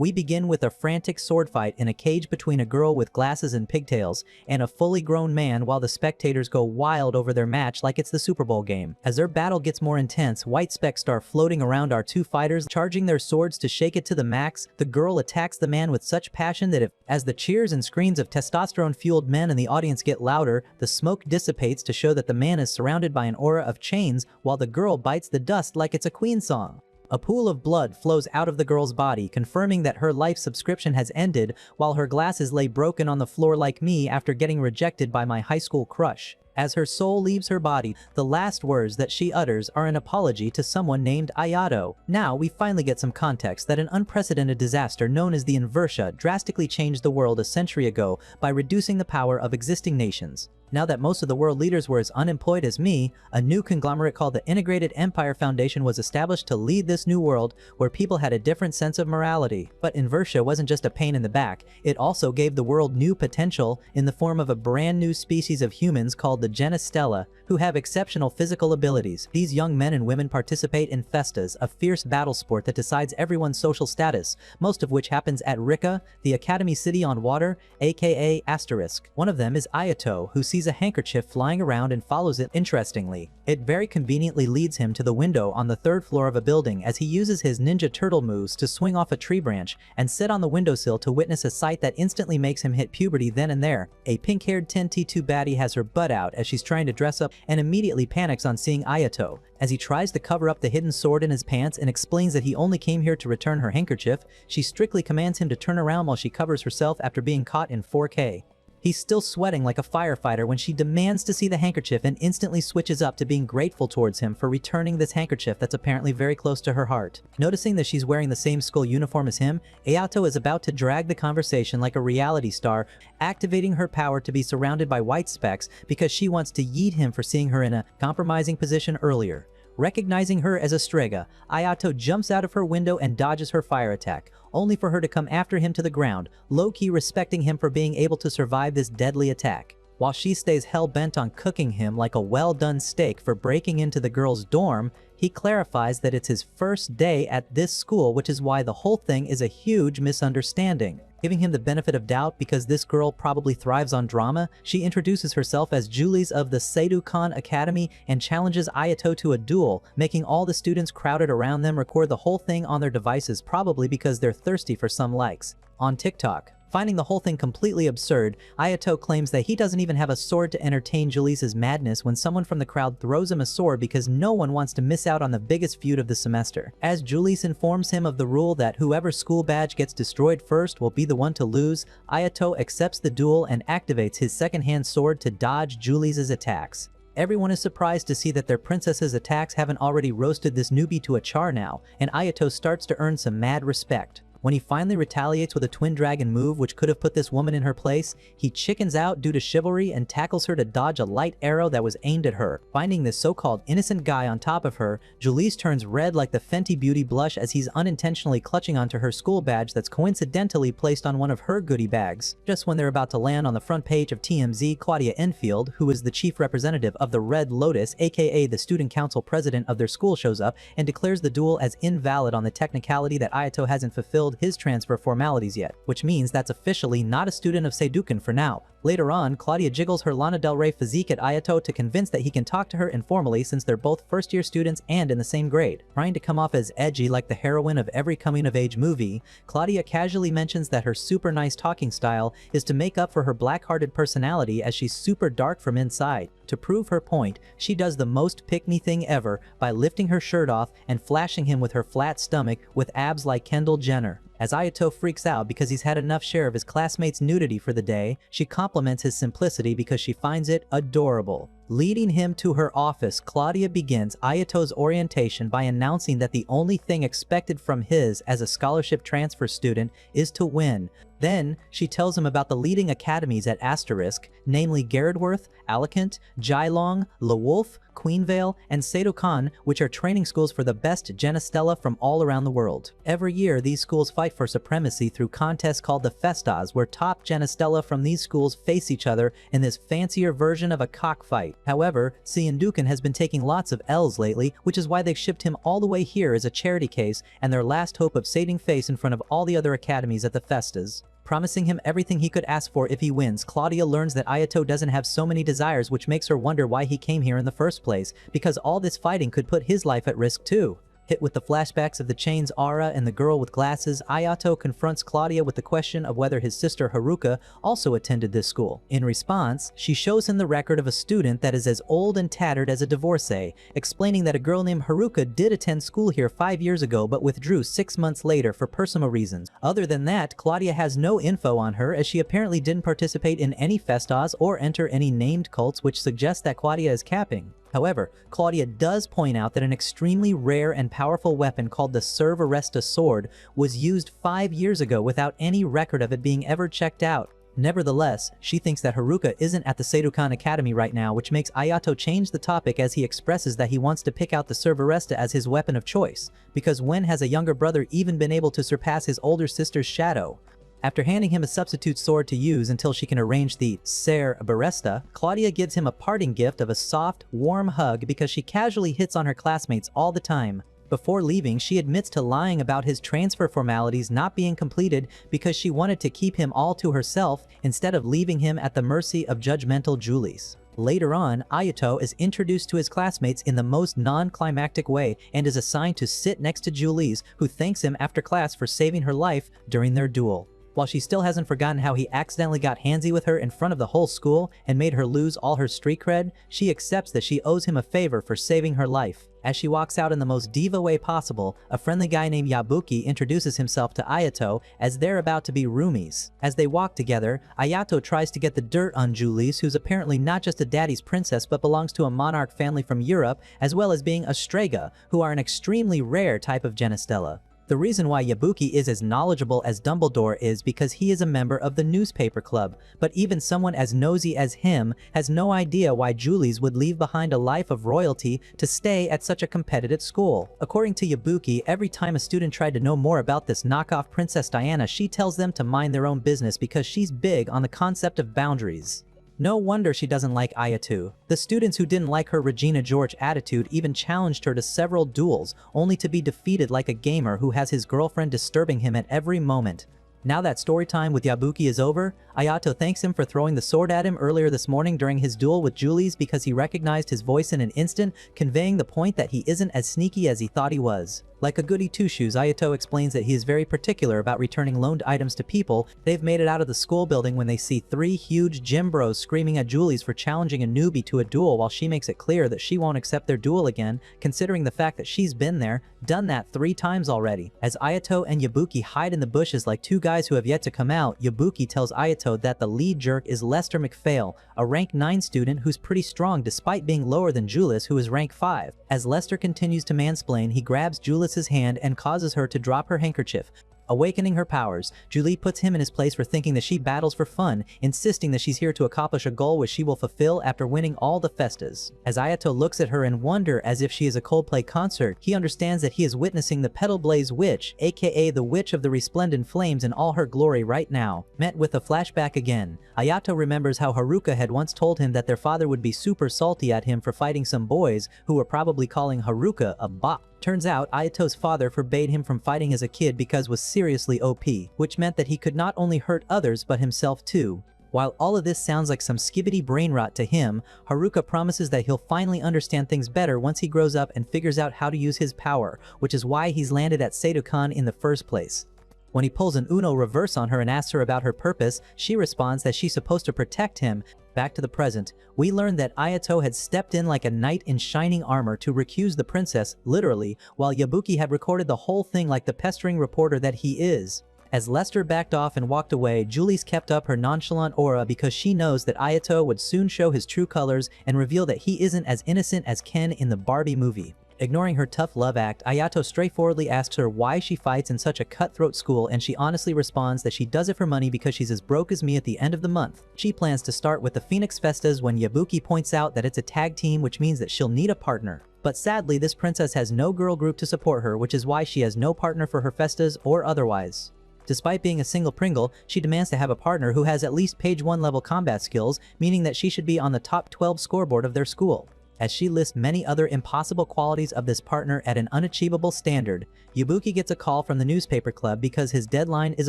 We begin with a frantic sword fight in a cage between a girl with glasses and pigtails and a fully grown man, while the spectators go wild over their match like it's the Super Bowl game. As their battle gets more intense, white specks start floating around our two fighters, charging their swords to shake it to the max. The girl attacks the man with such passion that as the cheers and screams of testosterone-fueled men in the audience get louder, the smoke dissipates to show that the man is surrounded by an aura of chains while the girl bites the dust like it's a Queen song. A pool of blood flows out of the girl's body, confirming that her life subscription has ended, while her glasses lay broken on the floor like me after getting rejected by my high school crush. As her soul leaves her body, the last words that she utters are an apology to someone named Ayato. Now we finally get some context that an unprecedented disaster known as the Inversia drastically changed the world a century ago by reducing the power of existing nations. Now that most of the world leaders were as unemployed as me, a new conglomerate called the Integrated Empire Foundation was established to lead this new world where people had a different sense of morality. But Inversia wasn't just a pain in the back, it also gave the world new potential in the form of a brand new species of humans called the Genestella, who have exceptional physical abilities. These young men and women participate in festas, a fierce battle sport that decides everyone's social status, most of which happens at Rika, the Academy City on Water, aka Asterisk. One of them is Ayato, who sees a handkerchief flying around and follows it. Interestingly, it very conveniently leads him to the window on the third floor of a building as he uses his Ninja Turtle moves to swing off a tree branch and sit on the windowsill to witness a sight that instantly makes him hit puberty then and there. A pink-haired 10T2 baddie has her butt out as she's trying to dress up and immediately panics on seeing Ayato. As he tries to cover up the hidden sword in his pants and explains that he only came here to return her handkerchief, she strictly commands him to turn around while she covers herself after being caught in 4K. He's still sweating like a firefighter when she demands to see the handkerchief and instantly switches up to being grateful towards him for returning this handkerchief that's apparently very close to her heart. Noticing that she's wearing the same school uniform as him, Ayato is about to drag the conversation like a reality star, activating her power to be surrounded by white specks because she wants to yeet him for seeing her in a compromising position earlier. Recognizing her as a Strega, Ayato jumps out of her window and dodges her fire attack, only for her to come after him to the ground, low-key respecting him for being able to survive this deadly attack. While she stays hell-bent on cooking him like a well-done steak for breaking into the girl's dorm, he clarifies that it's his first day at this school, which is why the whole thing is a huge misunderstanding. Giving him the benefit of doubt because this girl probably thrives on drama, she introduces herself as Julies of the Seidukan Academy and challenges Ayato to a duel, making all the students crowded around them record the whole thing on their devices, probably because they're thirsty for some likes. On TikTok, finding the whole thing completely absurd, Ayato claims that he doesn't even have a sword to entertain Julius's madness when someone from the crowd throws him a sword because no one wants to miss out on the biggest feud of the semester. As Julius informs him of the rule that whoever's school badge gets destroyed first will be the one to lose, Ayato accepts the duel and activates his second-hand sword to dodge Julius's attacks. Everyone is surprised to see that their princess's attacks haven't already roasted this newbie to a char now, and Ayato starts to earn some mad respect. When he finally retaliates with a twin dragon move which could have put this woman in her place, he chickens out due to chivalry and tackles her to dodge a light arrow that was aimed at her. Finding this so-called innocent guy on top of her, Julius turns red like the Fenty Beauty blush as he's unintentionally clutching onto her school badge that's coincidentally placed on one of her goodie bags. Just when they're about to land on the front page of TMZ, Claudia Enfield, who is the chief representative of the Red Lotus, aka the student council president of their school, shows up and declares the duel as invalid on the technicality that Ayato hasn't fulfilled his transfer formalities yet, which means that's officially not a student of Seidukan for now. Later on, Claudia jiggles her Lana Del Rey physique at Ayato to convince that he can talk to her informally since they're both first-year students and in the same grade. Trying to come off as edgy like the heroine of every coming-of-age movie, Claudia casually mentions that her super nice talking style is to make up for her black-hearted personality as she's super dark from inside. To prove her point, she does the most pick-me thing ever by lifting her shirt off and flashing him with her flat stomach with abs like Kendall Jenner. As Ayato freaks out because he's had enough share of his classmates' nudity for the day, she compliments his simplicity because she finds it adorable. Leading him to her office, Claudia begins Ayato's orientation by announcing that the only thing expected from his as a scholarship transfer student is to win. Then, she tells him about the leading academies at Asterisk, namely Garrardworth, Alicant, Jailong, La Wolf, Queenvale, and Seidukan, which are training schools for the best Genestella from all around the world. Every year, these schools fight for supremacy through contests called the Festas, where top Genestella from these schools face each other in this fancier version of a cockfight. However, Seinduken has been taking lots of L's lately, which is why they've shipped him all the way here as a charity case and their last hope of saving face in front of all the other academies at the festas. Promising him everything he could ask for if he wins, Claudia learns that Ayato doesn't have so many desires, which makes her wonder why he came here in the first place, because all this fighting could put his life at risk too. Hit with the flashbacks of the chain's aura and the girl with glasses, Ayato confronts Claudia with the question of whether his sister Haruka also attended this school. In response, she shows him the record of a student that is as old and tattered as a divorcee, explaining that a girl named Haruka did attend school here 5 years ago but withdrew 6 months later for personal reasons. Other than that, Claudia has no info on her, as she apparently didn't participate in any festas or enter any named cults, which suggests that Claudia is capping. However, Claudia does point out that an extremely rare and powerful weapon called the Servaresta sword was used 5 years ago without any record of it being ever checked out. Nevertheless, she thinks that Haruka isn't at the Seidokan Academy right now, which makes Ayato change the topic as he expresses that he wants to pick out the Servaresta as his weapon of choice, because when has a younger brother even been able to surpass his older sister's shadow? After handing him a substitute sword to use until she can arrange the Ser Baresta, Claudia gives him a parting gift of a soft, warm hug because she casually hits on her classmates all the time. Before leaving, she admits to lying about his transfer formalities not being completed because she wanted to keep him all to herself instead of leaving him at the mercy of judgmental Julies. Later on, Ayato is introduced to his classmates in the most non-climactic way and is assigned to sit next to Julies, who thanks him after class for saving her life during their duel. While she still hasn't forgotten how he accidentally got handsy with her in front of the whole school and made her lose all her street cred, she accepts that she owes him a favor for saving her life. As she walks out in the most diva way possible, a friendly guy named Yabuki introduces himself to Ayato as they're about to be roomies. As they walk together, Ayato tries to get the dirt on Julies, who's apparently not just a daddy's princess but belongs to a monarch family from Europe, as well as being a Strega, who are an extremely rare type of Genistella. The reason why Yabuki is as knowledgeable as Dumbledore is because he is a member of the newspaper club, but even someone as nosy as him has no idea why Julies would leave behind a life of royalty to stay at such a competitive school. According to Yabuki, every time a student tried to know more about this knockoff Princess Diana, she tells them to mind their own business because she's big on the concept of boundaries. No wonder she doesn't like Ayato. The students who didn't like her Regina George attitude even challenged her to several duels, only to be defeated like a gamer who has his girlfriend disturbing him at every moment. Now that story time with Yabuki is over, Ayato thanks him for throwing the sword at him earlier this morning during his duel with Julies because he recognized his voice in an instant, conveying the point that he isn't as sneaky as he thought he was. Like a goody two-shoes, Ayato explains that he is very particular about returning loaned items to people. They've made it out of the school building when they see 3 huge gym bros screaming at Julies for challenging a newbie to a duel, while she makes it clear that she won't accept their duel again, considering the fact that she's been there, done that 3 times already. As Ayato and Yabuki hide in the bushes like 2 guys who have yet to come out, Yabuki tells Ayato that the lead jerk is Lester McPhail, a rank 9 student who's pretty strong despite being lower than Julius, who is rank 5. As Lester continues to mansplain, he grabs Julius's hand and causes her to drop her handkerchief. Awakening her powers, Julie puts him in his place for thinking that she battles for fun, insisting that she's here to accomplish a goal which she will fulfill after winning all the festas. As Ayato looks at her in wonder as if she is a Coldplay concert, he understands that he is witnessing the Petal Blaze Witch, aka the Witch of the Resplendent Flames, in all her glory right now. Met with a flashback again, Ayato remembers how Haruka had once told him that their father would be super salty at him for fighting some boys who were probably calling Haruka a bop. Turns out, Ayato's father forbade him from fighting as a kid because was seriously OP, which meant that he could not only hurt others but himself too. While all of this sounds like some skibbity brain rot to him, Haruka promises that he'll finally understand things better once he grows up and figures out how to use his power, which is why he's landed at Seidokan in the first place. When he pulls an Uno reverse on her and asks her about her purpose, she responds that she's supposed to protect him. Back to the present, we learn that Ayato had stepped in like a knight in shining armor to recuse the princess, literally, while Yabuki had recorded the whole thing like the pestering reporter that he is. As Lester backed off and walked away, Julie's kept up her nonchalant aura because she knows that Ayato would soon show his true colors and reveal that he isn't as innocent as Ken in the Barbie movie. Ignoring her tough love act, Ayato straightforwardly asks her why she fights in such a cutthroat school, and she honestly responds that she does it for money because she's as broke as me at the end of the month. She plans to start with the Phoenix Festas when Yabuki points out that it's a tag team, which means that she'll need a partner. But sadly, this princess has no girl group to support her, which is why she has no partner for her festas or otherwise. Despite being a single Pringle, she demands to have a partner who has at least page 1 level combat skills, meaning that she should be on the top 12 scoreboard of their school. As she lists many other impossible qualities of this partner at an unachievable standard, Yabuki gets a call from the newspaper club because his deadline is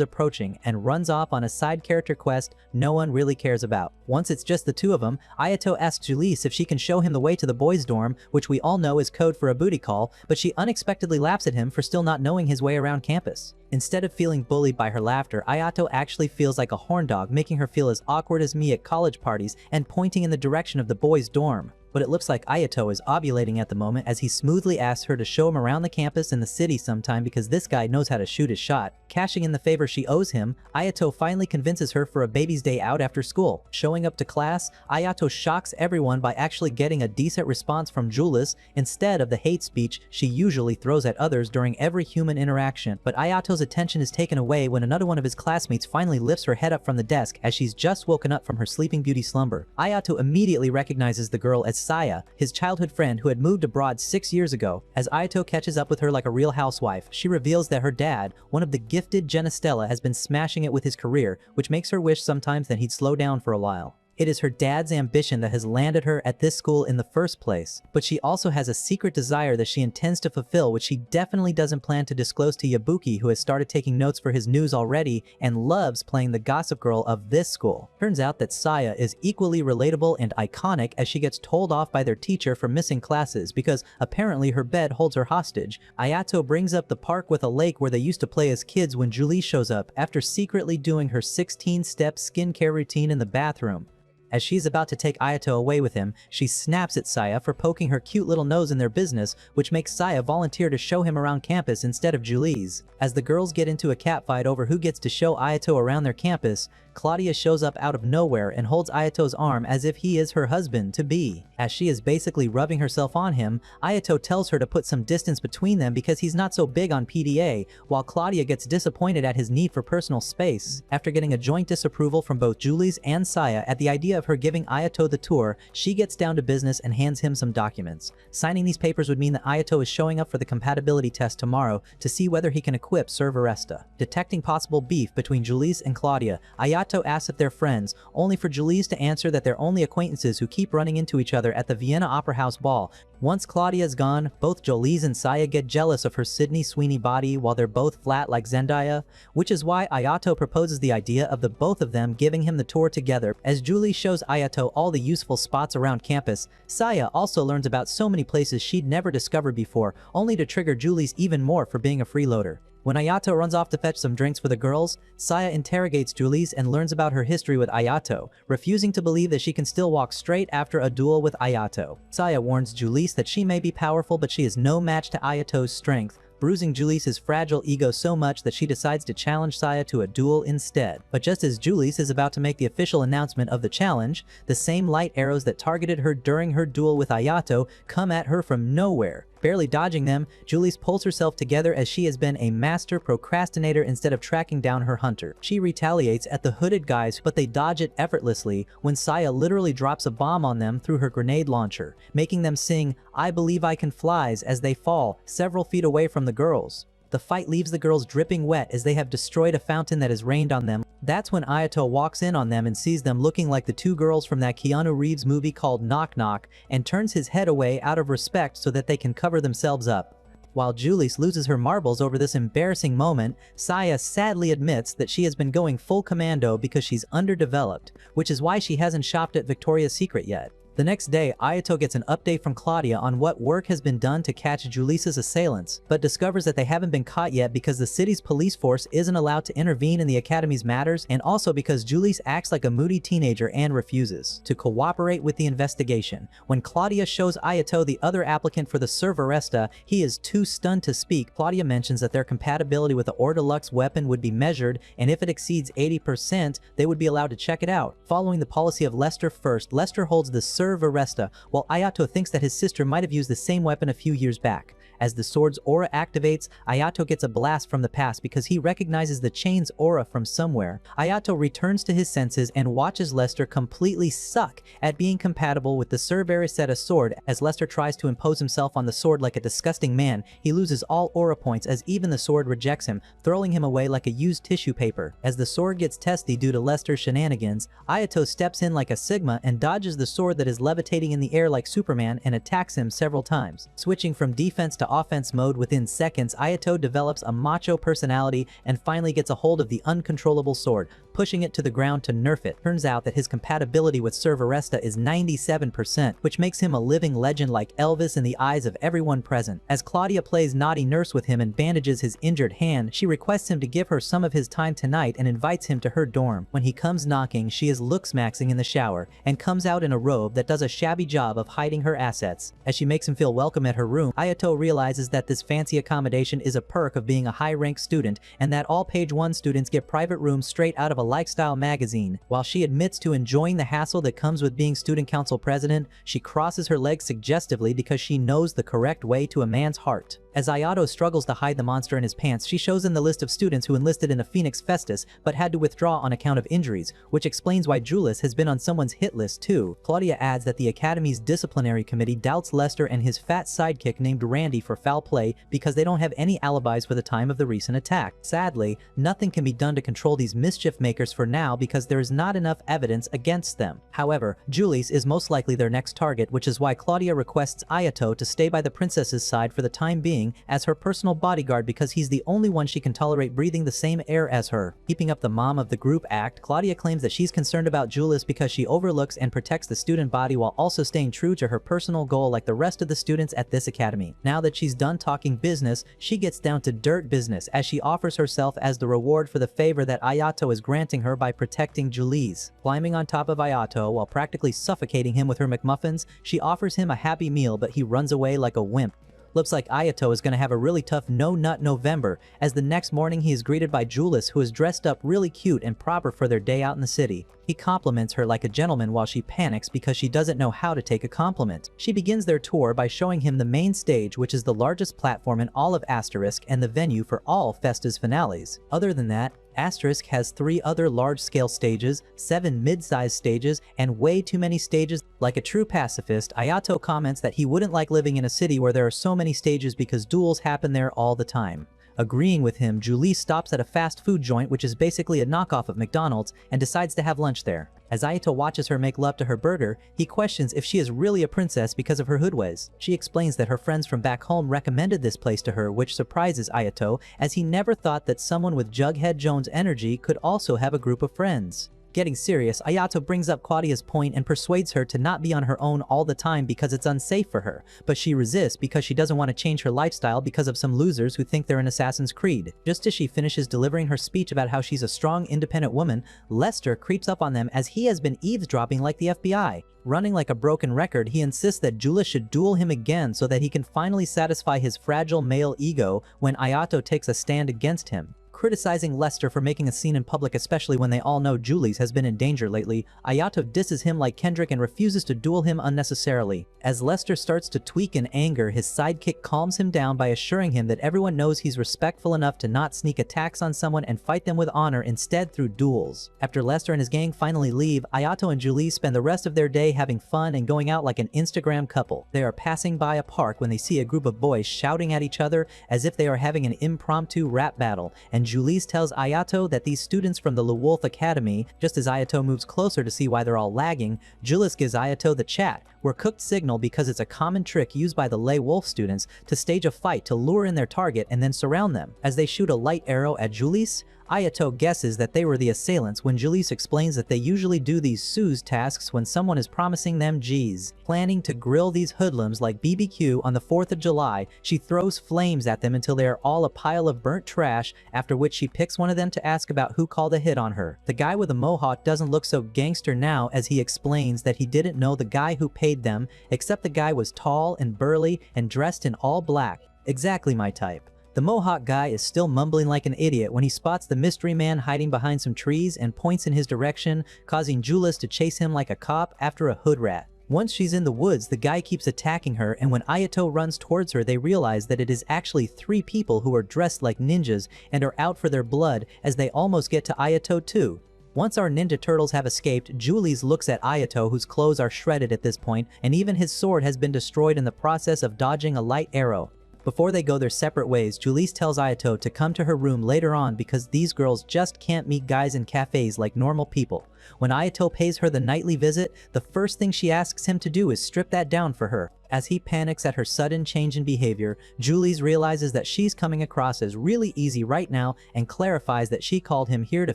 approaching and runs off on a side character quest no one really cares about. Once it's just the two of them, Ayato asks Julisse if she can show him the way to the boys' dorm, which we all know is code for a booty call, but she unexpectedly laughs at him for still not knowing his way around campus. Instead of feeling bullied by her laughter, Ayato actually feels like a horn dog, making her feel as awkward as me at college parties and pointing in the direction of the boys' dorm. But it looks like Ayato is ovulating at the moment as he smoothly asks her to show him around the campus and the city sometime because this guy knows how to shoot his shot. Cashing in the favor she owes him, Ayato finally convinces her for a baby's day out after school. Showing up to class, Ayato shocks everyone by actually getting a decent response from Julisse instead of the hate speech she usually throws at others during every human interaction. But Ayato's attention is taken away when another one of his classmates finally lifts her head up from the desk as she's just woken up from her Sleeping Beauty slumber. Ayato immediately recognizes the girl as Saya, his childhood friend who had moved abroad 6 years ago. As Ayato catches up with her like a real housewife, she reveals that her dad, one of the gifted Genestella, has been smashing it with his career, which makes her wish sometimes that he'd slow down for a while. It is her dad's ambition that has landed her at this school in the first place, but she also has a secret desire that she intends to fulfill, which she definitely doesn't plan to disclose to Yabuki, who has started taking notes for his news already and loves playing the gossip girl of this school. Turns out that Saya is equally relatable and iconic as she gets told off by their teacher for missing classes because apparently her bed holds her hostage. Ayato brings up the park with a lake where they used to play as kids when Julisse shows up after secretly doing her 16-step skincare routine in the bathroom. As she's about to take Ayato away with him, she snaps at Saya for poking her cute little nose in their business, which makes Saya volunteer to show him around campus instead of Julisse. As the girls get into a catfight over who gets to show Ayato around their campus, Claudia shows up out of nowhere and holds Ayato's arm as if he is her husband-to-be. As she is basically rubbing herself on him, Ayato tells her to put some distance between them because he's not so big on PDA, while Claudia gets disappointed at his need for personal space. After getting a joint disapproval from both Julisse and Saya at the idea of her giving Ayato the tour, she gets down to business and hands him some documents. Signing these papers would mean that Ayato is showing up for the compatibility test tomorrow to see whether he can equip Serveresta. Detecting possible beef between Julisse and Claudia, Ayato asks if they're friends, only for Julisse to answer that they're only acquaintances who keep running into each other at the Vienna Opera House ball. Once Claudia is gone, both Julisse and Saya get jealous of her Sydney Sweeney body while they're both flat like Zendaya, which is why Ayato proposes the idea of the both of them giving him the tour together. As Julisse shows Ayato all the useful spots around campus, Saya also learns about so many places she'd never discovered before, only to trigger Julisse even more for being a freeloader. When Ayato runs off to fetch some drinks for the girls, Saya interrogates Julisse and learns about her history with Ayato, refusing to believe that she can still walk straight after a duel with Ayato. Saya warns Julisse that she may be powerful, but she is no match to Ayato's strength, bruising Julisse's fragile ego so much that she decides to challenge Saya to a duel instead. But just as Julisse is about to make the official announcement of the challenge, the same light arrows that targeted her during her duel with Ayato come at her from nowhere. Barely dodging them, Julisse pulls herself together as she has been a master procrastinator instead of tracking down her hunter. She retaliates at the hooded guys, but they dodge it effortlessly when Saya literally drops a bomb on them through her grenade launcher, making them sing "I Believe I Can Flies" as they fall several feet away from the girls. The fight leaves the girls dripping wet as they have destroyed a fountain that has rained on them. That's when Ayato walks in on them and sees them looking like the two girls from that Keanu Reeves movie called Knock Knock and turns his head away out of respect so that they can cover themselves up. While Julisse loses her marbles over this embarrassing moment, Saya sadly admits that she has been going full commando because she's underdeveloped, which is why she hasn't shopped at Victoria's Secret yet. The next day, Ayato gets an update from Claudia on what work has been done to catch Julisse's assailants, but discovers that they haven't been caught yet because the city's police force isn't allowed to intervene in the academy's matters, and also because Julisse acts like a moody teenager and refuses to cooperate with the investigation. When Claudia shows Ayato the other applicant for the Serveresta, he is too stunned to speak. Claudia mentions that their compatibility with the Or Deluxe weapon would be measured, and if it exceeds 80%, they would be allowed to check it out. Following the policy of Lester first, Lester holds the Serveresta, while Ayato thinks that his sister might have used the same weapon a few years back. As the sword's aura activates, Ayato gets a blast from the past because he recognizes the chain's aura from somewhere. Ayato returns to his senses and watches Lester completely suck at being compatible with the Cerberus sword. As Lester tries to impose himself on the sword like a disgusting man, he loses all aura points as even the sword rejects him, throwing him away like a used tissue paper. As the sword gets testy due to Lester's shenanigans, Ayato steps in like a Sigma and dodges the sword that is levitating in the air like Superman and attacks him several times. Switching from defense to offense mode within seconds, Ayato develops a macho personality and finally gets a hold of the uncontrollable sword, pushing it to the ground to nerf it. Turns out that his compatibility with Cerberus is 97%, which makes him a living legend like Elvis in the eyes of everyone present. As Claudia plays naughty nurse with him and bandages his injured hand, she requests him to give her some of his time tonight and invites him to her dorm. When he comes knocking, she is looks-maxing in the shower and comes out in a robe that does a shabby job of hiding her assets. As she makes him feel welcome at her room, Ayato realizes that this fancy accommodation is a perk of being a high-ranked student and that all page 1 students get private rooms straight out of a lifestyle magazine. While she admits to enjoying the hassle that comes with being student council president, she crosses her legs suggestively because she knows the correct way to a man's heart. As Ayato struggles to hide the monster in his pants, she shows him the list of students who enlisted in a Phoenix Festus but had to withdraw on account of injuries, which explains why Julius has been on someone's hit list too. Claudia adds that the Academy's disciplinary committee doubts Lester and his fat sidekick named Randy for foul play because they don't have any alibis for the time of the recent attack. Sadly, nothing can be done to control these mischief makers for now because there is not enough evidence against them. However, Julius is most likely their next target, which is why Claudia requests Ayato to stay by the princess's side for the time being as her personal bodyguard because he's the only one she can tolerate breathing the same air as her. Keeping up the mom of the group act, Claudia claims that she's concerned about Julius because she overlooks and protects the student body while also staying true to her personal goal like the rest of the students at this academy. Now that she's done talking business, she gets down to dirt business as she offers herself as the reward for the favor that Ayato is granting her by protecting Julius. Climbing on top of Ayato while practically suffocating him with her McMuffins, she offers him a happy meal but he runs away like a wimp. Looks like Ayato is going to have a really tough no-nut November, as the next morning he is greeted by Julius, who is dressed up really cute and proper for their day out in the city. He compliments her like a gentleman while she panics because she doesn't know how to take a compliment. She begins their tour by showing him the main stage, which is the largest platform in all of Asterisk and the venue for all Festa's finales. Other than that, Asterisk has 3 other large-scale stages, 7 mid-sized stages, and way too many stages. Like a true pacifist, Ayato comments that he wouldn't like living in a city where there are so many stages because duels happen there all the time. Agreeing with him, Julie stops at a fast food joint which is basically a knockoff of McDonald's and decides to have lunch there. As Ayato watches her make love to her burger, he questions if she is really a princess because of her hoodways. She explains that her friends from back home recommended this place to her, which surprises Ayato as he never thought that someone with Jughead Jones energy could also have a group of friends. Getting serious, Ayato brings up Claudia's point and persuades her to not be on her own all the time because it's unsafe for her, but she resists because she doesn't want to change her lifestyle because of some losers who think they're in Assassin's Creed. Just as she finishes delivering her speech about how she's a strong, independent woman, Lester creeps up on them as he has been eavesdropping like the FBI. Running like a broken record, he insists that Julius should duel him again so that he can finally satisfy his fragile male ego when Ayato takes a stand against him. Criticizing Lester for making a scene in public, especially when they all know Julius has been in danger lately, Ayato disses him like Kendrick and refuses to duel him unnecessarily. As Lester starts to tweak in anger, his sidekick calms him down by assuring him that everyone knows he's respectful enough to not sneak attacks on someone and fight them with honor instead through duels. After Lester and his gang finally leave, Ayato and Julius spend the rest of their day having fun and going out like an Instagram couple. They are passing by a park when they see a group of boys shouting at each other as if they are having an impromptu rap battle, and Julius tells Ayato that these students from the LeWolf Academy. Just as Ayato moves closer to see why they're all lagging, Julius gives Ayato the chat, where cooked signal because it's a common trick used by the Lei Wolf students to stage a fight to lure in their target and then surround them. As they shoot a light arrow at Julius, Ayato guesses that they were the assailants when Julius explains that they usually do these Suze tasks when someone is promising them G's. Planning to grill these hoodlums like BBQ on the 4th of July, she throws flames at them until they are all a pile of burnt trash, after which she picks one of them to ask about who called a hit on her. The guy with a mohawk doesn't look so gangster now as he explains that he didn't know the guy who paid them, except the guy was tall and burly and dressed in all black. Exactly my type. The Mohawk guy is still mumbling like an idiot when he spots the mystery man hiding behind some trees and points in his direction, causing Julius to chase him like a cop after a hood rat. Once she's in the woods, the guy keeps attacking her, and when Ayato runs towards her, they realize that it is actually 3 people who are dressed like ninjas and are out for their blood as they almost get to Ayato too. Once our Ninja Turtles have escaped, Julius looks at Ayato, whose clothes are shredded at this point, and even his sword has been destroyed in the process of dodging a light arrow. Before they go their separate ways, Julius tells Ayato to come to her room later on because these girls just can't meet guys in cafes like normal people. When Ayato pays her the nightly visit, the first thing she asks him to do is strip that down for her. As he panics at her sudden change in behavior, Julius realizes that she's coming across as really easy right now and clarifies that she called him here to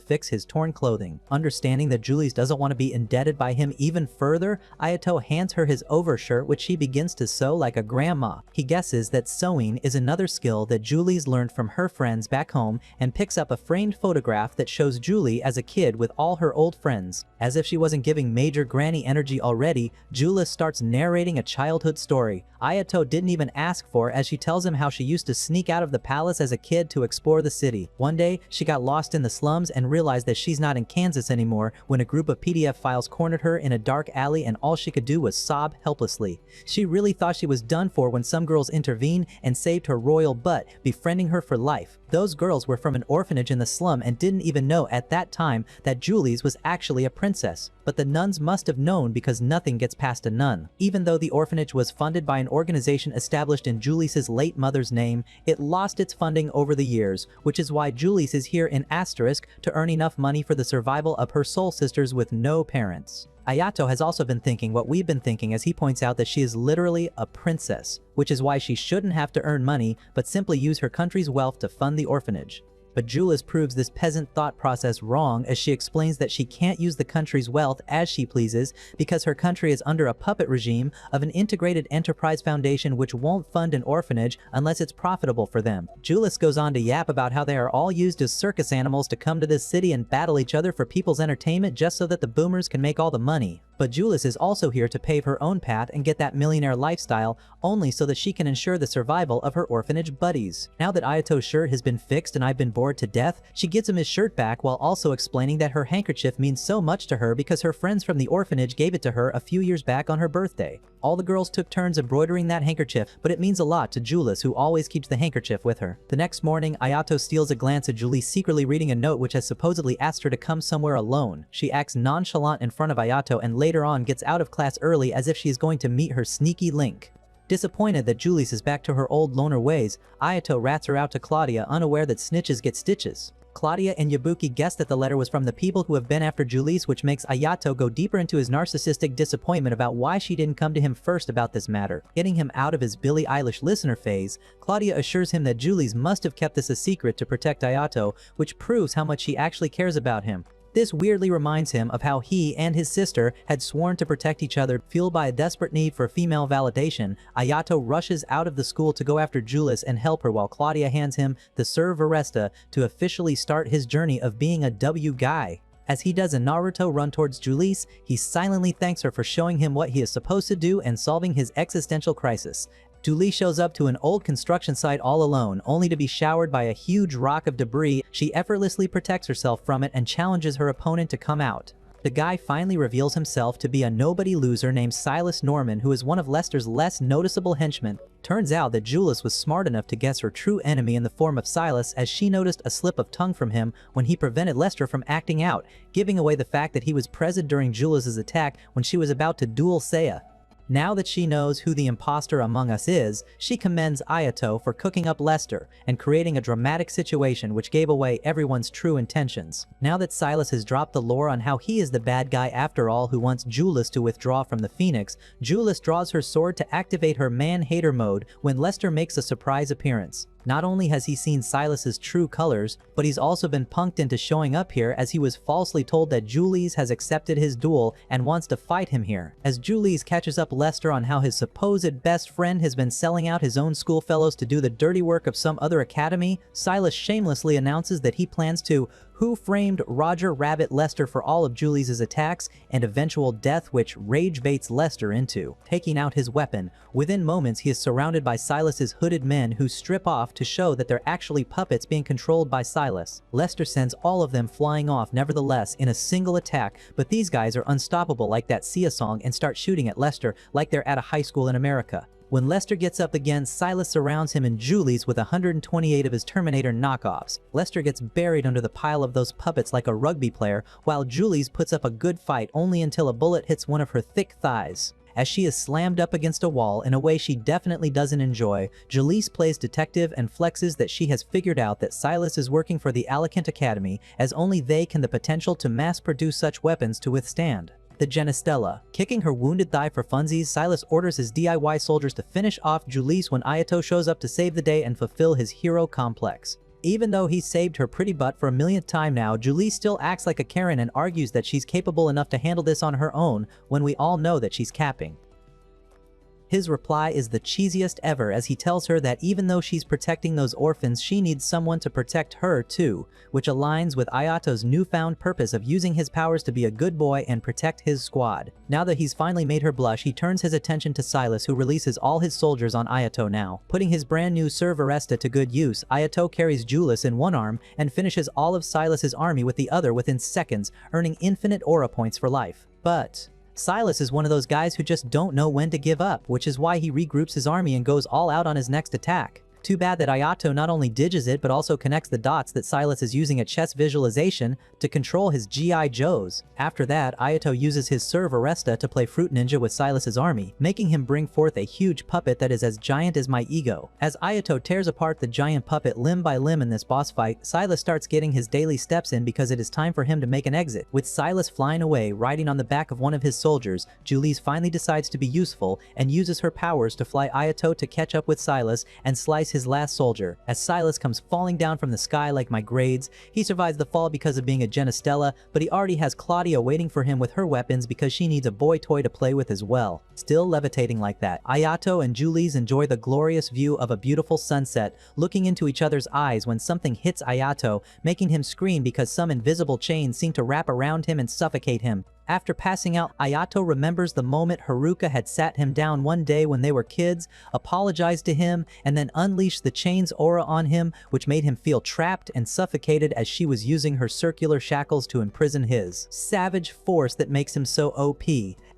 fix his torn clothing. Understanding that Julius doesn't want to be indebted by him even further, Ayato hands her his overshirt, which she begins to sew like a grandma. He guesses that sewing is another skill that Julius learned from her friends back home and picks up a framed photograph that shows Julie as a kid with all her old friends. As if she wasn't giving major granny energy already, Julius starts narrating a childhood story Ayato didn't even ask for, as she tells him how she used to sneak out of the palace as a kid to explore the city. One day, she got lost in the slums and realized that she's not in Kansas anymore when a group of PDF files cornered her in a dark alley and all she could do was sob helplessly. She really thought she was done for when some girls intervened and saved her royal butt, befriending her for life. Those girls were from an orphanage in the slum and didn't even know at that time that Julie's was actually a princess. But the nuns must have known because nothing gets past a nun. Even though the orphanage was funded by an organization established in Julie's late mother's name, it lost its funding over the years, which is why Julie's is here in asterisk to earn enough money for the survival of her soul sisters with no parents. Ayato has also been thinking what we've been thinking, as he points out that she is literally a princess, which is why she shouldn't have to earn money but simply use her country's wealth to fund the orphanage. But Julius proves this peasant thought process wrong, as she explains that she can't use the country's wealth as she pleases because her country is under a puppet regime of an integrated enterprise foundation which won't fund an orphanage unless it's profitable for them. Julius goes on to yap about how they are all used as circus animals to come to this city and battle each other for people's entertainment just so that the boomers can make all the money. But Julius is also here to pave her own path and get that millionaire lifestyle, only so that she can ensure the survival of her orphanage buddies. Now that Ayato's shirt has been fixed and I've been bored to death, she gives him his shirt back while also explaining that her handkerchief means so much to her because her friends from the orphanage gave it to her a few years back on her birthday. All the girls took turns embroidering that handkerchief, but it means a lot to Julius, who always keeps the handkerchief with her. The next morning, Ayato steals a glance at Julie secretly reading a note which has supposedly asked her to come somewhere alone. She acts nonchalant in front of Ayato and later on gets out of class early as if she is going to meet her sneaky link. Disappointed that Julius is back to her old loner ways, Ayato rats her out to Claudia, unaware that snitches get stitches. Claudia and Yabuki guess that the letter was from the people who have been after Julius, which makes Ayato go deeper into his narcissistic disappointment about why she didn't come to him first about this matter. Getting him out of his Billie Eilish listener phase, Claudia assures him that Julius must have kept this a secret to protect Ayato, which proves how much she actually cares about him. This weirdly reminds him of how he and his sister had sworn to protect each other. Fueled by a desperate need for female validation, Ayato rushes out of the school to go after Julius and help her, while Claudia hands him the Serve Arresta to officially start his journey of being a W guy. As he does a Naruto run towards Julius, he silently thanks her for showing him what he is supposed to do and solving his existential crisis. Julie shows up to an old construction site all alone, only to be showered by a huge rock of debris. She effortlessly protects herself from it and challenges her opponent to come out. The guy finally reveals himself to be a nobody loser named Silas Norman, who is one of Lester's less noticeable henchmen. Turns out that Julius was smart enough to guess her true enemy in the form of Silas, as she noticed a slip of tongue from him when he prevented Lester from acting out, giving away the fact that he was present during Julius's attack when she was about to duel Seiya. Now that she knows who the imposter among us is, she commends Ayato for cooking up Lester and creating a dramatic situation which gave away everyone's true intentions. Now that Silas has dropped the lore on how he is the bad guy after all who wants Julius to withdraw from the Phoenix, Julius draws her sword to activate her man-hater mode when Lester makes a surprise appearance. Not only has he seen Silas's true colors, but he's also been punked into showing up here, as he was falsely told that Julius has accepted his duel and wants to fight him here. As Julius catches up Lester on how his supposed best friend has been selling out his own schoolfellows to do the dirty work of some other academy, Silas shamelessly announces that he plans to Who framed Roger Rabbit Lester for all of Julie's attacks and eventual death, which rage baits Lester into taking out his weapon. Within moments, he is surrounded by Silas's hooded men who strip off to show that they're actually puppets being controlled by Silas. Lester sends all of them flying off nevertheless in a single attack, but these guys are unstoppable like that Sia song and start shooting at Lester like they're at a high school in America. When Lester gets up again, Silas surrounds him and Julie's with 128 of his Terminator knockoffs. Lester gets buried under the pile of those puppets like a rugby player, while Julie's puts up a good fight only until a bullet hits one of her thick thighs. As she is slammed up against a wall in a way she definitely doesn't enjoy, Julie's plays detective and flexes that she has figured out that Silas is working for the Alicant Academy, as only they can the potential to mass-produce such weapons to withstand the Genistella. Kicking her wounded thigh for funsies, Silas orders his DIY soldiers to finish off Julie's when Ayato shows up to save the day and fulfill his hero complex. Even though he saved her pretty butt for a millionth time now, Julie still acts like a Karen and argues that she's capable enough to handle this on her own when we all know that she's capping. His reply is the cheesiest ever as he tells her that even though she's protecting those orphans, she needs someone to protect her too, which aligns with Ayato's newfound purpose of using his powers to be a good boy and protect his squad. Now that he's finally made her blush, he turns his attention to Silas, who releases all his soldiers on Ayato now. Putting his brand new Serve Arresta to good use, Ayato carries Julius in one arm and finishes all of Silas's army with the other within seconds, earning infinite aura points for life. But Silas is one of those guys who just don't know when to give up, which is why he regroups his army and goes all out on his next attack. Too bad that Ayato not only diges it but also connects the dots that Silas is using a chess visualization to control his G.I. Joes. After that, Ayato uses his Serve Arresta to play Fruit Ninja with Silas's army, making him bring forth a huge puppet that is as giant as my ego. As Ayato tears apart the giant puppet limb by limb in this boss fight, Silas starts getting his daily steps in because it is time for him to make an exit. With Silas flying away, riding on the back of one of his soldiers, Julie's finally decides to be useful and uses her powers to fly Ayato to catch up with Silas and slice his last soldier. As Silas comes falling down from the sky like my grades, he survives the fall because of being a Genistella, but he already has Claudia waiting for him with her weapons because she needs a boy toy to play with as well. Still levitating like that, Ayato and Julie's enjoy the glorious view of a beautiful sunset, looking into each other's eyes when something hits Ayato, making him scream because some invisible chains seem to wrap around him and suffocate him. After passing out, Ayato remembers the moment Haruka had sat him down one day when they were kids, apologized to him, and then unleashed the chain's aura on him, which made him feel trapped and suffocated as she was using her circular shackles to imprison his savage force that makes him so OP.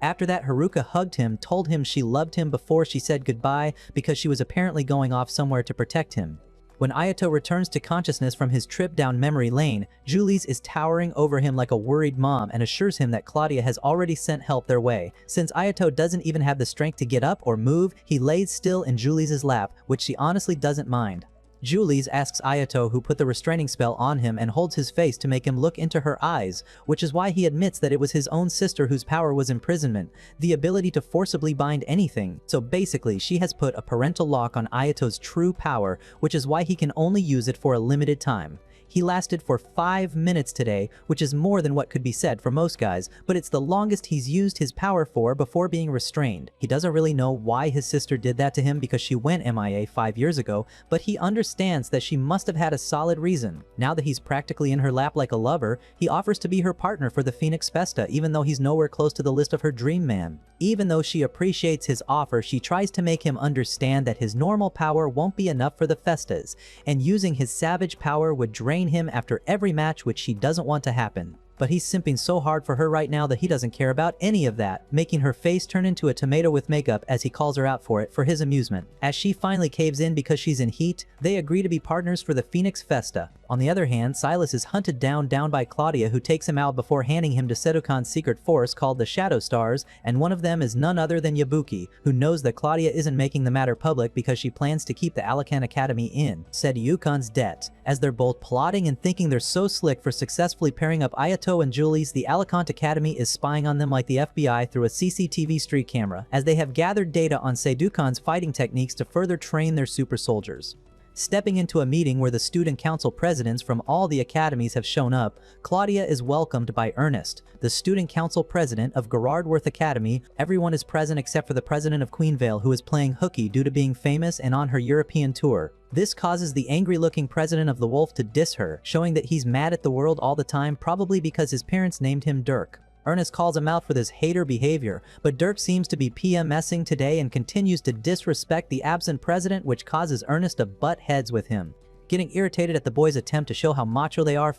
After that, Haruka hugged him, told him she loved him before she said goodbye because she was apparently going off somewhere to protect him. When Ayato returns to consciousness from his trip down memory lane, Julie's is towering over him like a worried mom and assures him that Claudia has already sent help their way. Since Ayato doesn't even have the strength to get up or move, he lays still in Julie's lap, which she honestly doesn't mind. Julie's asks Ayato who put the restraining spell on him and holds his face to make him look into her eyes, which is why he admits that it was his own sister whose power was imprisonment, the ability to forcibly bind anything. So basically, she has put a parental lock on Ayato's true power, which is why he can only use it for a limited time. He lasted for 5 minutes today, which is more than what could be said for most guys, but it's the longest he's used his power for before being restrained. He doesn't really know why his sister did that to him because she went MIA 5 years ago, but he understands that she must have had a solid reason. Now that he's practically in her lap like a lover, he offers to be her partner for the Phoenix Festa, even though he's nowhere close to the list of her dream man. Even though she appreciates his offer, she tries to make him understand that his normal power won't be enough for the festas, and using his savage power would drain him after every match, which she doesn't want to happen. But he's simping so hard for her right now that he doesn't care about any of that, making her face turn into a tomato with makeup as he calls her out for it for his amusement. As she finally caves in because she's in heat, they agree to be partners for the Phoenix Festa. On the other hand, Silas is hunted down by Claudia, who takes him out before handing him to Sedokan's secret force called the Shadow Stars, and one of them is none other than Yabuki, who knows that Claudia isn't making the matter public because she plans to keep the Alicant Academy in Sedyukan's debt. As they're both plotting and thinking they're so slick for successfully pairing up Ayato and Julie's, the Alicant Academy is spying on them like the FBI through a CCTV street camera, as they have gathered data on Sedyukan's fighting techniques to further train their super soldiers. Stepping into a meeting where the student council presidents from all the academies have shown up, Claudia is welcomed by Ernest, the student council president of Gerardworth Academy. Everyone is present except for the president of Queenvale, who is playing hooky due to being famous and on her European tour. This causes the angry-looking president of the Wolf to diss her, showing that he's mad at the world all the time, probably because his parents named him Dirk. Ernest calls him out for this hater behavior, but Dirk seems to be PMSing today and continues to disrespect the absent president, which causes Ernest to butt heads with him. Getting irritated at the boys' attempt to show how macho they are,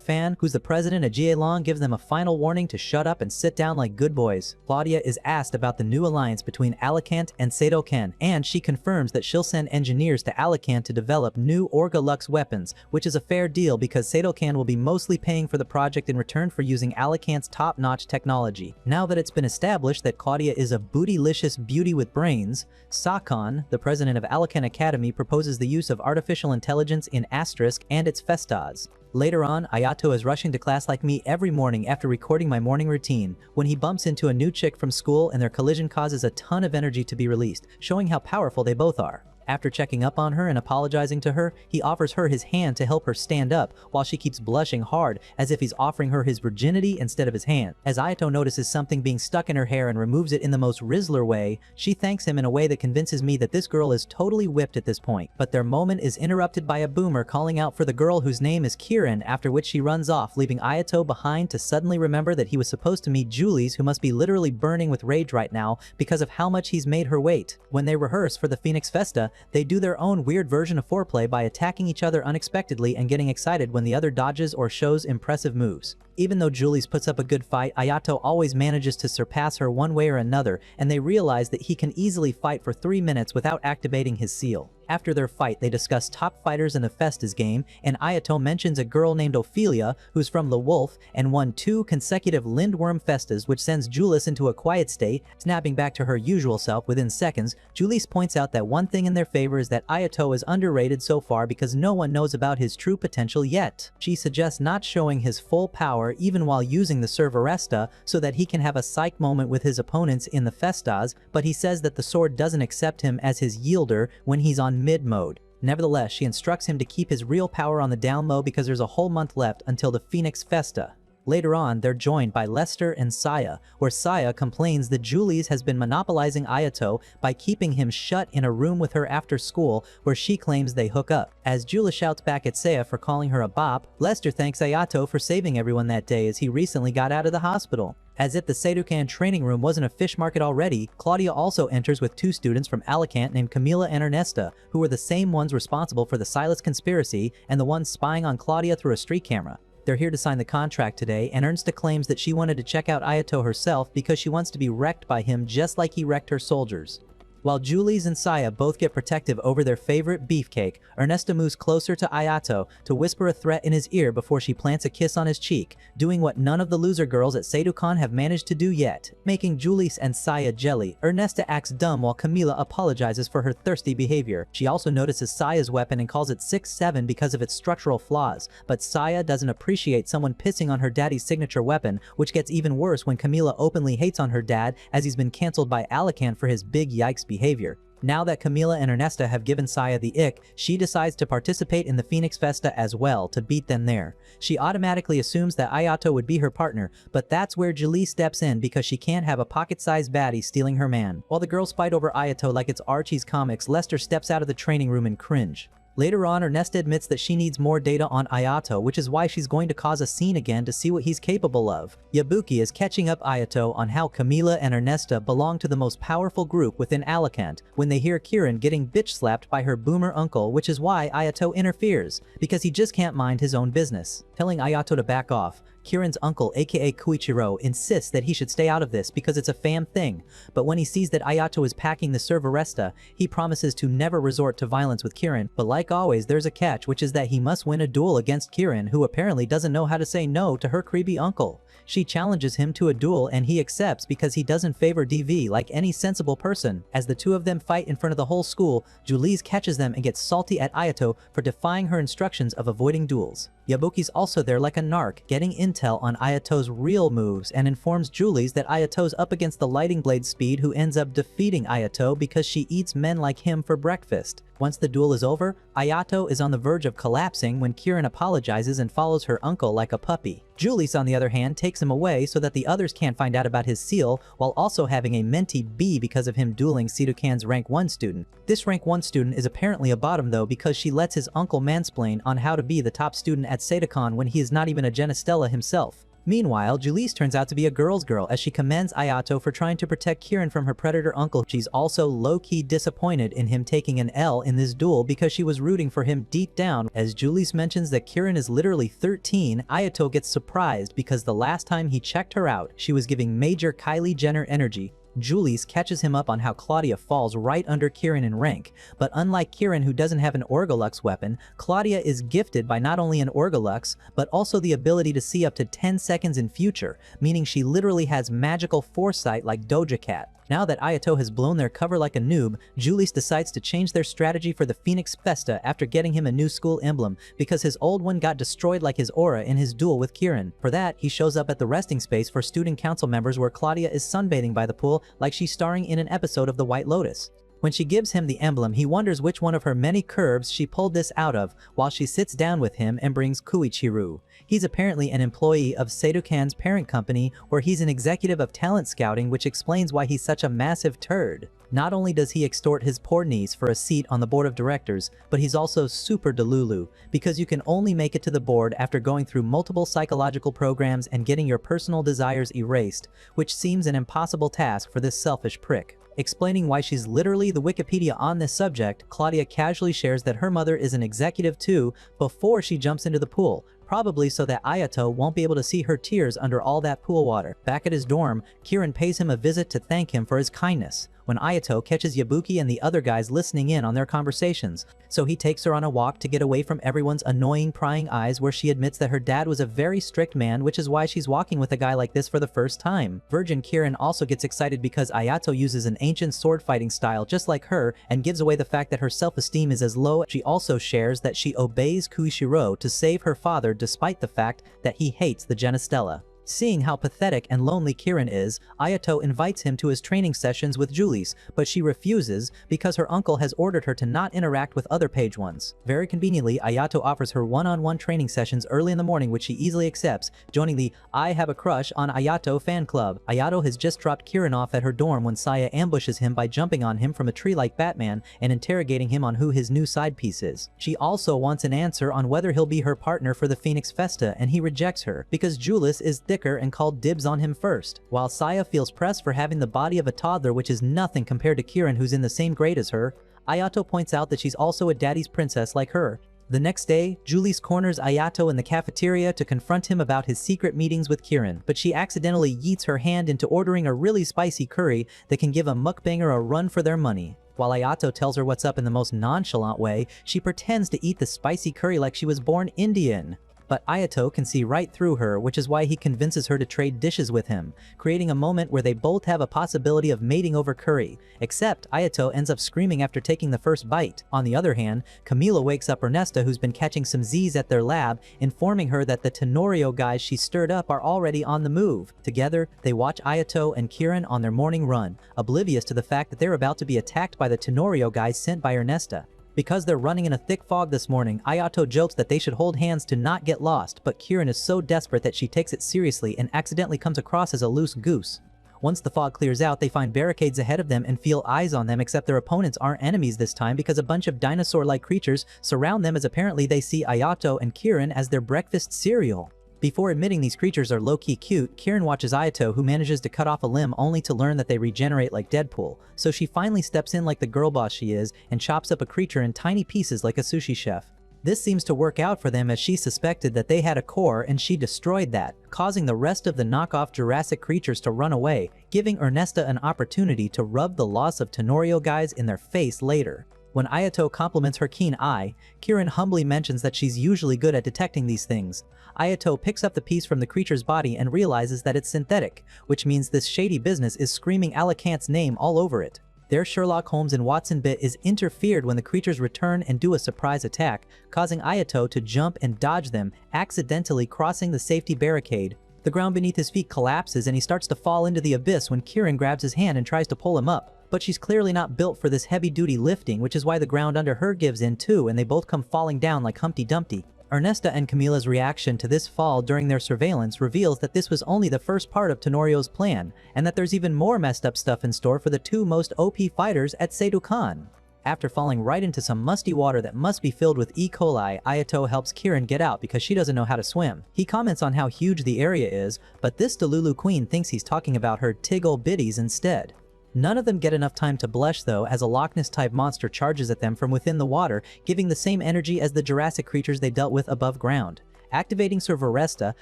Fan, who's the president of GA Long, gives them a final warning to shut up and sit down like good boys. Claudia is asked about the new alliance between Alicant and Seidoken, and she confirms that she'll send engineers to Alicant to develop new Orga Lux weapons, which is a fair deal because Seidoken will be mostly paying for the project in return for using Alicant's top-notch technology. Now that it's been established that Claudia is a bootylicious beauty with brains, Sakon, the president of Alicant Academy, proposes the use of artificial intelligence in Asterisk and its Festas. Later on, Ayato is rushing to class like me every morning after recording my morning routine, when he bumps into a new chick from school and their collision causes a ton of energy to be released, showing how powerful they both are. After checking up on her and apologizing to her, he offers her his hand to help her stand up while she keeps blushing hard as if he's offering her his virginity instead of his hand. As Ayato notices something being stuck in her hair and removes it in the most Rizzler way, she thanks him in a way that convinces me that this girl is totally whipped at this point. But their moment is interrupted by a boomer calling out for the girl whose name is Kieran, after which she runs off, leaving Ayato behind to suddenly remember that he was supposed to meet Julies, who must be literally burning with rage right now because of how much he's made her wait. When they rehearse for the Phoenix Festa, they do their own weird version of foreplay by attacking each other unexpectedly and getting excited when the other dodges or shows impressive moves. Even though Julies puts up a good fight, Ayato always manages to surpass her one way or another, and they realize that he can easily fight for 3 minutes without activating his seal. After their fight, they discuss top fighters in the Festas game, and Ayato mentions a girl named Ophelia, who's from the Wolf, and won 2 consecutive Lindworm Festas, which sends Julius into a quiet state, snapping back to her usual self within seconds. Julius points out that one thing in their favor is that Ayato is underrated so far because no one knows about his true potential yet. She suggests not showing his full power even while using the Servaresta so that he can have a psych moment with his opponents in the Festas, but he says that the sword doesn't accept him as his yielder when he's on mid mode. Nevertheless, she instructs him to keep his real power on the down low because there's a whole month left until the Phoenix Festa. Later on, they're joined by Lester and Saya, where Saya complains that Julies has been monopolizing Ayato by keeping him shut in a room with her after school, where she claims they hook up. As Julia shouts back at Saya for calling her a bop, Lester thanks Ayato for saving everyone that day as he recently got out of the hospital. As if the Seidokan training room wasn't a fish market already, Claudia also enters with 2 students from Alicant named Camila and Ernesta, who were the same ones responsible for the Silas conspiracy and the ones spying on Claudia through a street camera. They're here to sign the contract today, and Ernesta claims that she wanted to check out Ayato herself because she wants to be wrecked by him just like he wrecked her soldiers. While Julies and Saya both get protective over their favorite beefcake, Ernesta moves closer to Ayato to whisper a threat in his ear before she plants a kiss on his cheek, doing what none of the loser girls at Seidokan have managed to do yet. Making Julies and Saya jelly, Ernesta acts dumb while Camila apologizes for her thirsty behavior. She also notices Saya's weapon and calls it 6-7 because of its structural flaws, but Saya doesn't appreciate someone pissing on her daddy's signature weapon, which gets even worse when Camila openly hates on her dad as he's been cancelled by Alicant for his big yikes behavior. Now that Camila and Ernesta have given Saya the ick, she decides to participate in the Phoenix Festa as well to beat them there. She automatically assumes that Ayato would be her partner, but that's where Julie steps in because she can't have a pocket-sized baddie stealing her man. While the girls fight over Ayato like it's Archie's comics, Lester steps out of the training room and cringe. Later on, Ernesta admits that she needs more data on Ayato, which is why she's going to cause a scene again to see what he's capable of. Yabuki is catching up Ayato on how Camila and Ernesta belong to the most powerful group within Alicant when they hear Kieran getting bitch-slapped by her boomer uncle, which is why Ayato interferes, because he just can't mind his own business. Telling Ayato to back off, Kieran's uncle, aka Koichiro, insists that he should stay out of this because it's a fam thing, but when he sees that Ayato is packing the Servaresta, he promises to never resort to violence with Kieran, but like always there's a catch, which is that he must win a duel against Kieran, who apparently doesn't know how to say no to her creepy uncle. She challenges him to a duel and he accepts because he doesn't favor DV like any sensible person. As the two of them fight in front of the whole school, Julies catches them and gets salty at Ayato for defying her instructions of avoiding duels. Yabuki's also there like a narc, getting intel on Ayato's real moves and informs Julies that Ayato's up against the Lighting Blade Speed, who ends up defeating Ayato because she eats men like him for breakfast. Once the duel is over, Ayato is on the verge of collapsing when Kieran apologizes and follows her uncle like a puppy. Julius, on the other hand, takes him away so that the others can't find out about his seal, while also having a mentee B because of him dueling Seitokan's rank 1 student. This rank 1 student is apparently a bottom though, because she lets his uncle mansplain on how to be the top student at Seitokan when he is not even a Genestella himself. Meanwhile, Julius turns out to be a girl's girl as she commends Ayato for trying to protect Kieran from her predator uncle. She's also low-key disappointed in him taking an L in this duel because she was rooting for him deep down. As Julius mentions that Kieran is literally 13, Ayato gets surprised because the last time he checked her out, she was giving major Kylie Jenner energy. Julius catches him up on how Claudia falls right under Kieran in rank, but unlike Kieran, who doesn't have an Orgalux weapon, Claudia is gifted by not only an Orgalux, but also the ability to see up to 10 seconds in future, meaning she literally has magical foresight like Doja Cat. Now that Ayato has blown their cover like a noob, Julius decides to change their strategy for the Phoenix Festa after getting him a new school emblem, because his old one got destroyed like his aura in his duel with Kieran. For that, he shows up at the resting space for student council members where Claudia is sunbathing by the pool like she's starring in an episode of The White Lotus. When she gives him the emblem, he wonders which one of her many curves she pulled this out of, while she sits down with him and brings Koichiro. He's apparently an employee of Seitokan's parent company, where he's an executive of talent scouting, which explains why he's such a massive turd. Not only does he extort his poor niece for a seat on the board of directors, but he's also super delulu, because you can only make it to the board after going through multiple psychological programs and getting your personal desires erased, which seems an impossible task for this selfish prick. Explaining why she's literally the Wikipedia on this subject, Claudia casually shares that her mother is an executive too before she jumps into the pool, probably so that Ayato won't be able to see her tears under all that pool water. Back at his dorm, Kieran pays him a visit to thank him for his kindness, when Ayato catches Yabuki and the other guys listening in on their conversations, so he takes her on a walk to get away from everyone's annoying prying eyes, where she admits that her dad was a very strict man, which is why she's walking with a guy like this for the first time. Virgin Kieran also gets excited because Ayato uses an ancient sword fighting style just like her and gives away the fact that her self-esteem is as low. She also shares that she obeys Koichiro to save her father despite the fact that he hates the Genestella. Seeing how pathetic and lonely Kieran is, Ayato invites him to his training sessions with Julius, but she refuses because her uncle has ordered her to not interact with other page ones. Very conveniently, Ayato offers her one-on-one training sessions early in the morning, which she easily accepts, joining the I Have a Crush on Ayato fan club. Ayato has just dropped Kieran off at her dorm when Saya ambushes him by jumping on him from a tree like Batman and interrogating him on who his new side piece is. She also wants an answer on whether he'll be her partner for the Phoenix Festa, and he rejects her because Julius is thick and called dibs on him first, while Saya feels pressed for having the body of a toddler, which is nothing compared to Kieran, who's in the same grade as her. Ayato points out that she's also a daddy's princess like her. The next day, Julius corners Ayato in the cafeteria to confront him about his secret meetings with Kieran, but she accidentally yeets her hand into ordering a really spicy curry that can give a mukbanger a run for their money. While Ayato tells her what's up in the most nonchalant way, she pretends to eat the spicy curry like she was born Indian. But Ayato can see right through her, which is why he convinces her to trade dishes with him, creating a moment where they both have a possibility of mating over curry, except Ayato ends up screaming after taking the first bite. On the other hand, Camila wakes up Ernesta, who's been catching some Z's at their lab, informing her that the Tenorio guys she stirred up are already on the move. Together, they watch Ayato and Kieran on their morning run, oblivious to the fact that they're about to be attacked by the Tenorio guys sent by Ernesta. Because they're running in a thick fog this morning, Ayato jokes that they should hold hands to not get lost, but Kieran is so desperate that she takes it seriously and accidentally comes across as a loose goose. Once the fog clears out, they find barricades ahead of them and feel eyes on them, except their opponents aren't enemies this time because a bunch of dinosaur-like creatures surround them, as apparently they see Ayato and Kieran as their breakfast cereal. Before admitting these creatures are low-key cute, Kieran watches Ayato, who manages to cut off a limb only to learn that they regenerate like Deadpool, so she finally steps in like the girl boss she is and chops up a creature in tiny pieces like a sushi chef. This seems to work out for them, as she suspected that they had a core and she destroyed that, causing the rest of the knockoff Jurassic creatures to run away, giving Ernesta an opportunity to rub the loss of Tenorio guys in their face later. When Ayato compliments her keen eye, Kieran humbly mentions that she's usually good at detecting these things. Ayato picks up the piece from the creature's body and realizes that it's synthetic, which means this shady business is screaming Alicant's name all over it. Their Sherlock Holmes and Watson bit is interfered when the creatures return and do a surprise attack, causing Ayato to jump and dodge them, accidentally crossing the safety barricade. The ground beneath his feet collapses and he starts to fall into the abyss when Kieran grabs his hand and tries to pull him up. but she's clearly not built for this heavy-duty lifting, which is why the ground under her gives in too and they both come falling down like Humpty Dumpty. Ernesta and Camilla's reaction to this fall during their surveillance reveals that this was only the first part of Tenorio's plan, and that there's even more messed up stuff in store for the two most OP fighters at Seidokan. After falling right into some musty water that must be filled with E. coli, Ayato helps Kirin get out because she doesn't know how to swim. He comments on how huge the area is, but this Delulu queen thinks he's talking about her tiggle biddies instead. None of them get enough time to blush though, as a Loch Ness-type monster charges at them from within the water, giving the same energy as the Jurassic creatures they dealt with above ground. Activating Servaresta,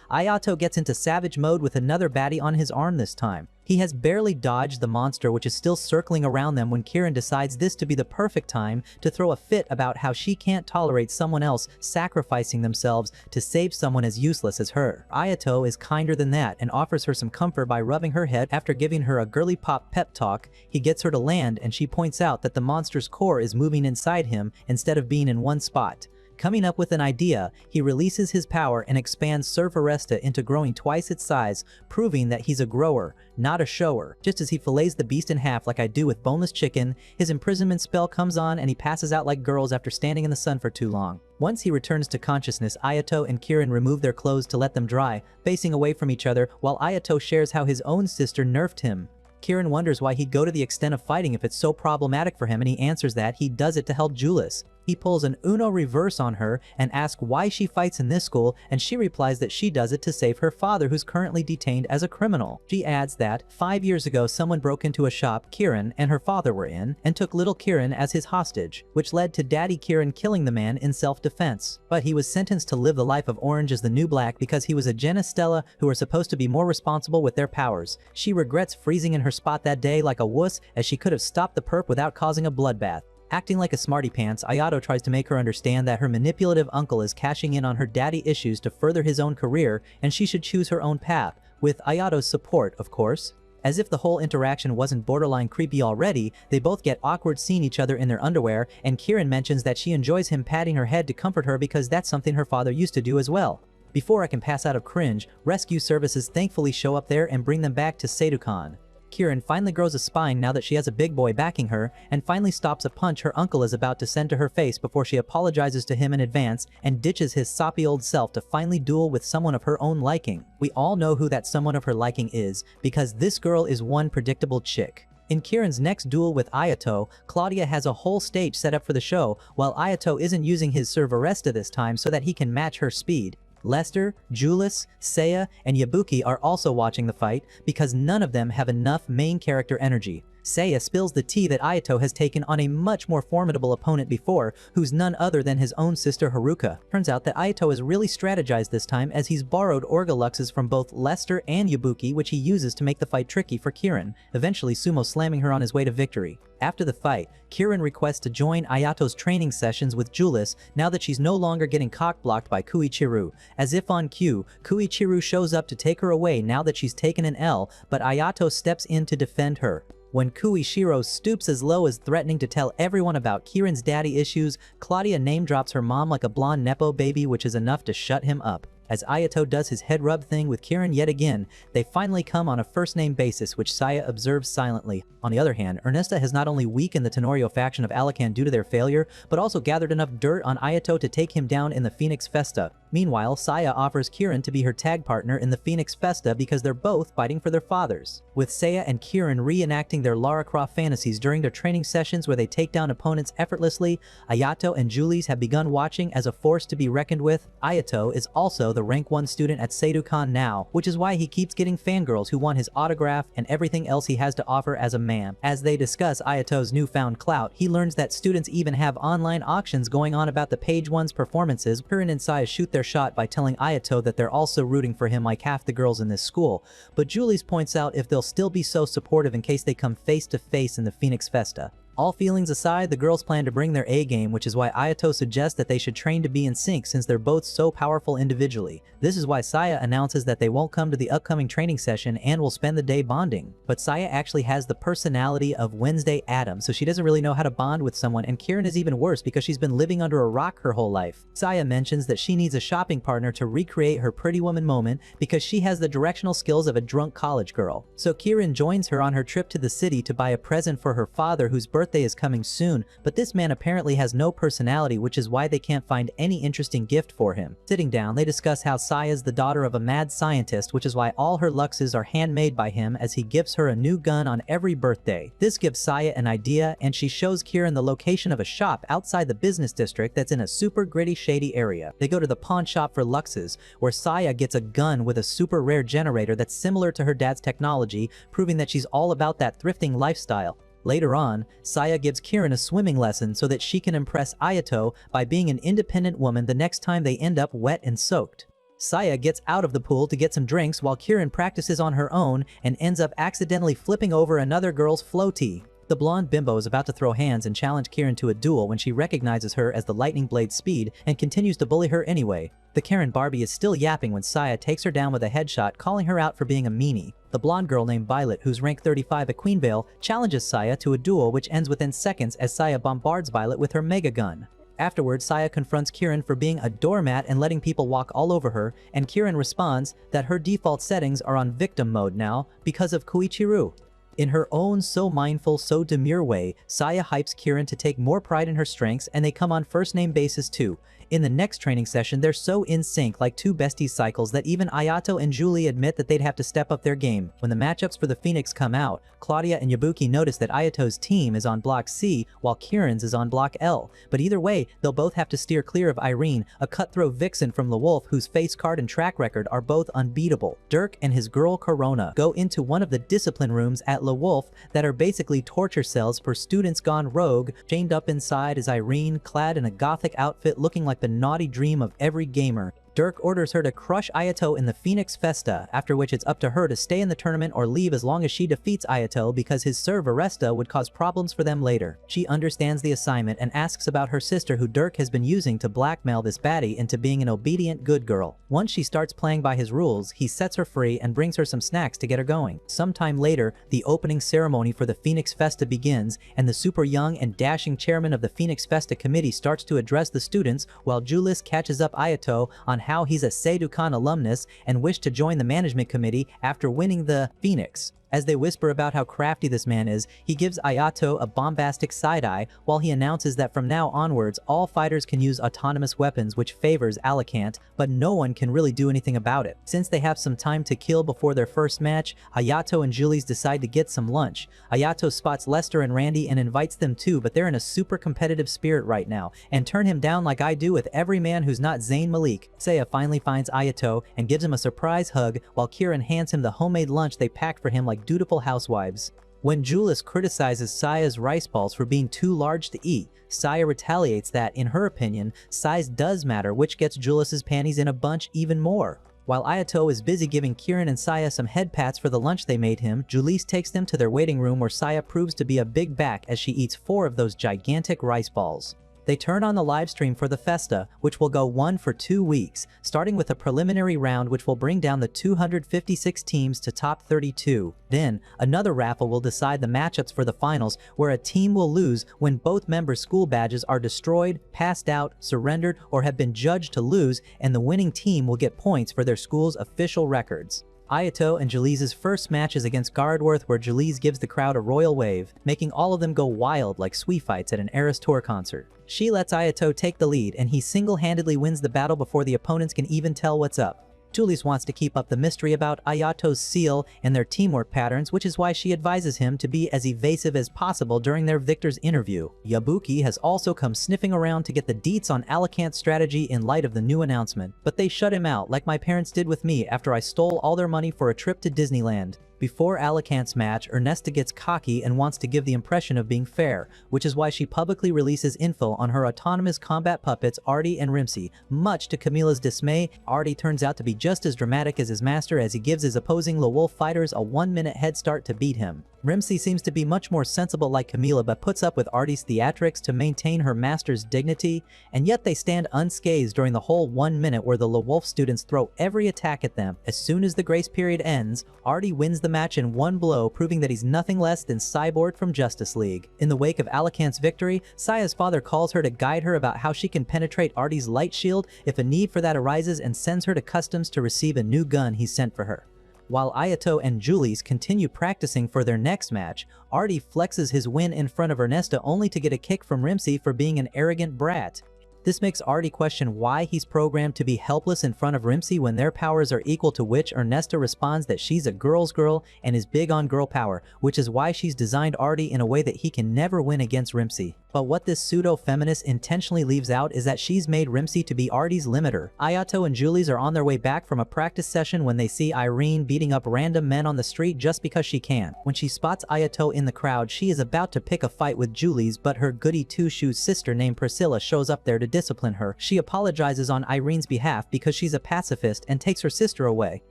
Ayato gets into savage mode with another baddie on his arm this time. He has barely dodged the monster, which is still circling around them, when Kirin decides this to be the perfect time to throw a fit about how she can't tolerate someone else sacrificing themselves to save someone as useless as her. Ayato is kinder than that and offers her some comfort by rubbing her head. After giving her a girly pop pep talk, he gets her to land and she points out that the monster's core is moving inside him instead of being in one spot. Coming up with an idea, he releases his power and expands Servaresta into growing twice its size, proving that he's a grower, not a shower. Just as he fillets the beast in half like I do with boneless chicken, his imprisonment spell comes on and he passes out like girls after standing in the sun for too long. Once he returns to consciousness, Ayato and Kirin remove their clothes to let them dry, facing away from each other, while Ayato shares how his own sister nerfed him. Kirin wonders why he'd go to the extent of fighting if it's so problematic for him, and he answers that he does it to help Julius. He pulls an Uno reverse on her and asks why she fights in this school, and she replies that she does it to save her father, who's currently detained as a criminal. She adds that 5 years ago someone broke into a shop Kirin and her father were in and took little Kirin as his hostage, which led to Daddy Kirin killing the man in self-defense. But he was sentenced to live the life of Orange as the new Black because he was a Genestella who are supposed to be more responsible with their powers. She regrets freezing in her spot that day like a wuss, as she could have stopped the perp without causing a bloodbath. Acting like a smarty pants, Ayato tries to make her understand that her manipulative uncle is cashing in on her daddy issues to further his own career, and she should choose her own path, with Ayato's support, of course. As if the whole interaction wasn't borderline creepy already, they both get awkward seeing each other in their underwear, and Kirin mentions that she enjoys him patting her head to comfort her because that's something her father used to do as well. Before I can pass out of cringe, rescue services thankfully show up there and bring them back to Seidokan. Kirin finally grows a spine now that she has a big boy backing her, and finally stops a punch her uncle is about to send to her face before she apologizes to him in advance and ditches his soppy old self to finally duel with someone of her own liking. We all know who that someone of her liking is, because this girl is one predictable chick. In Kirin's next duel with Ayato, Claudia has a whole stage set up for the show, while Ayato isn't using his Servaresta this time so that he can match her speed. Lester, Julius, Seiya, and Yabuki are also watching the fight because none of them have enough main character energy. Seiya spills the tea that Ayato has taken on a much more formidable opponent before, who's none other than his own sister Haruka. Turns out that Ayato has really strategized this time, as he's borrowed Orgaluxes from both Lester and Yabuki, which he uses to make the fight tricky for Kirin, eventually sumo slamming her on his way to victory. After the fight, Kirin requests to join Ayato's training sessions with Julius now that she's no longer getting cock-blocked by Koichiru. As if on cue, Koichiru shows up to take her away now that she's taken an L, but Ayato steps in to defend her. When Koichiro stoops as low as threatening to tell everyone about Kirin's daddy issues, Claudia name-drops her mom like a blonde nepo baby, which is enough to shut him up. As Ayato does his head rub thing with Kirin yet again, they finally come on a first-name basis, which Seiya observes silently. On the other hand, Ernesta has not only weakened the Tenorio faction of Alakan due to their failure, but also gathered enough dirt on Ayato to take him down in the Phoenix Festa. Meanwhile, Seiya offers Kirin to be her tag partner in the Phoenix Festa because they're both fighting for their fathers. With Seiya and Kirin reenacting their Lara Croft fantasies during their training sessions where they take down opponents effortlessly, Ayato and Julius have begun watching as a force to be reckoned with. Ayato is also the rank 1 student at Seidokan now, which is why he keeps getting fangirls who want his autograph and everything else he has to offer as a man. As they discuss Ayato's newfound clout, he learns that students even have online auctions going on about the page 1's performances. Kirin and Seiya shoot their shot by telling Ayato that they're also rooting for him like half the girls in this school, but Julius points out if they'll still be so supportive in case they come face to face in the Phoenix Festa. All feelings aside, the girls plan to bring their A game, which is why Ayato suggests that they should train to be in sync since they're both so powerful individually. This is why Saya announces that they won't come to the upcoming training session and will spend the day bonding. But Saya actually has the personality of Wednesday Addams, so she doesn't really know how to bond with someone, and Kieran is even worse because she's been living under a rock her whole life. Saya mentions that she needs a shopping partner to recreate her Pretty Woman moment because she has the directional skills of a drunk college girl. So Kieran joins her on her trip to the city to buy a present for her father whose birthday is coming soon, but this man apparently has no personality, which is why they can't find any interesting gift for him. Sitting down, they discuss how Saya's the daughter of a mad scientist, which is why all her luxes are handmade by him as he gives her a new gun on every birthday. This gives Saya an idea, and she shows Kieran the location of a shop outside the business district that's in a super gritty, shady area. They go to the pawn shop for luxes, where Saya gets a gun with a super rare generator that's similar to her dad's technology, proving that she's all about that thrifting lifestyle. Later on, Saya gives Kieran a swimming lesson so that she can impress Ayato by being an independent woman the next time they end up wet and soaked. Saya gets out of the pool to get some drinks while Kieran practices on her own and ends up accidentally flipping over another girl's floaty. The blonde bimbo is about to throw hands and challenge Kieran to a duel when she recognizes her as the lightning blade Speed and continues to bully her anyway. The Karen Barbie is still yapping when Saya takes her down with a headshot, calling her out for being a meanie. The blonde girl named Violet, who's rank 35 at Queenvale, challenges Saya to a duel which ends within seconds as Saya bombards Violet with her mega gun. Afterwards, Saya confronts Kieran for being a doormat and letting people walk all over her, and Kieran responds that her default settings are on victim mode now because of Koichiru. In her own so mindful, so demure way, Saya hypes Kieran to take more pride in her strengths, and they come on first-name basis too. In the next training session, they're so in sync, like two besties cycles, that even Ayato and Julie admit that they'd have to step up their game. When the matchups for the Phoenix come out, Claudia and Yabuki notice that Ayato's team is on block C, while Kieran's is on block L. But either way, they'll both have to steer clear of Irene, a cutthroat vixen from Le Wolf whose face card and track record are both unbeatable. Dirk and his girl Corona go into one of the discipline rooms at Le Wolf that are basically torture cells for students gone rogue. Chained up inside is Irene, clad in a gothic outfit looking like the naughty dream of every gamer. Dirk orders her to crush Ayato in the Phoenix Festa, after which it's up to her to stay in the tournament or leave as long as she defeats Ayato because his serve Aresta would cause problems for them later. She understands the assignment and asks about her sister who Dirk has been using to blackmail this baddie into being an obedient good girl. Once she starts playing by his rules, he sets her free and brings her some snacks to get her going. Sometime later, the opening ceremony for the Phoenix Festa begins, and the super young and dashing chairman of the Phoenix Festa committee starts to address the students while Julius catches up Ayato on how he's a Seidukan alumnus and wished to join the management committee after winning the Phoenix. As they whisper about how crafty this man is, he gives Ayato a bombastic side-eye while he announces that from now onwards, all fighters can use autonomous weapons, which favors Alicant, but no one can really do anything about it. Since they have some time to kill before their first match, Ayato and Julius decide to get some lunch. Ayato spots Lester and Randy and invites them too, but they're in a super competitive spirit right now, and turn him down like I do with every man who's not Zayn Malik. Saya finally finds Ayato and gives him a surprise hug while Kieran hands him the homemade lunch they packed for him like dutiful housewives. When Julius criticizes Saya's rice balls for being too large to eat, Saya retaliates that, in her opinion, size does matter, which gets Julius's panties in a bunch even more. While Ayato is busy giving Kieran and Saya some head pats for the lunch they made him, Julius takes them to their waiting room where Saya proves to be a big back as she eats 4 of those gigantic rice balls. They turn on the live stream for the Festa, which will go on for 2 weeks, starting with a preliminary round which will bring down the 256 teams to top 32. Then, another raffle will decide the matchups for the finals, where a team will lose when both members' school badges are destroyed, passed out, surrendered, or have been judged to lose, and the winning team will get points for their school's official records. Ayato and Julise's first match is against Guardworth, where Julise gives the crowd a royal wave, making all of them go wild like Sweet Fights at an Eras Tour concert. She lets Ayato take the lead, and he single-handedly wins the battle before the opponents can even tell what's up. Julius wants to keep up the mystery about Ayato's seal and their teamwork patterns, which is why she advises him to be as evasive as possible during their victor's interview. Yabuki has also come sniffing around to get the deets on Alicant's strategy in light of the new announcement, but they shut him out like my parents did with me after I stole all their money for a trip to Disneyland. Before Alicant's match, Ernesta gets cocky and wants to give the impression of being fair, which is why she publicly releases info on her autonomous combat puppets Artie and Rimsey. Much to Camila's dismay, Artie turns out to be just as dramatic as his master as he gives his opposing Le Wolf fighters a 1-minute head start to beat him. Rimsey seems to be much more sensible like Camila but puts up with Artie's theatrics to maintain her master's dignity, and yet they stand unscathed during the whole 1 minute where the LeWolf students throw every attack at them. As soon as the grace period ends, Artie wins the match in one blow, proving that he's nothing less than Cyborg from Justice League. In the wake of Alicant's victory, Saya's father calls her to guide her about how she can penetrate Artie's light shield if a need for that arises, and sends her to customs to receive a new gun he sent for her. While Ayato and Julius continue practicing for their next match, Artie flexes his win in front of Ernesta only to get a kick from Rimsey for being an arrogant brat. This makes Artie question why he's programmed to be helpless in front of Rimsey when their powers are equal, to which Ernesta responds that she's a girl's girl and is big on girl power, which is why she's designed Artie in a way that he can never win against Rimsey. But what this pseudo-feminist intentionally leaves out is that she's made Rimsey to be Artie's limiter. Ayato and Julius are on their way back from a practice session when they see Irene beating up random men on the street just because she can. When she spots Ayato in the crowd, she is about to pick a fight with Julius, but her goody two-shoes sister named Priscilla shows up there to discipline her. She apologizes on Irene's behalf because she's a pacifist and takes her sister away.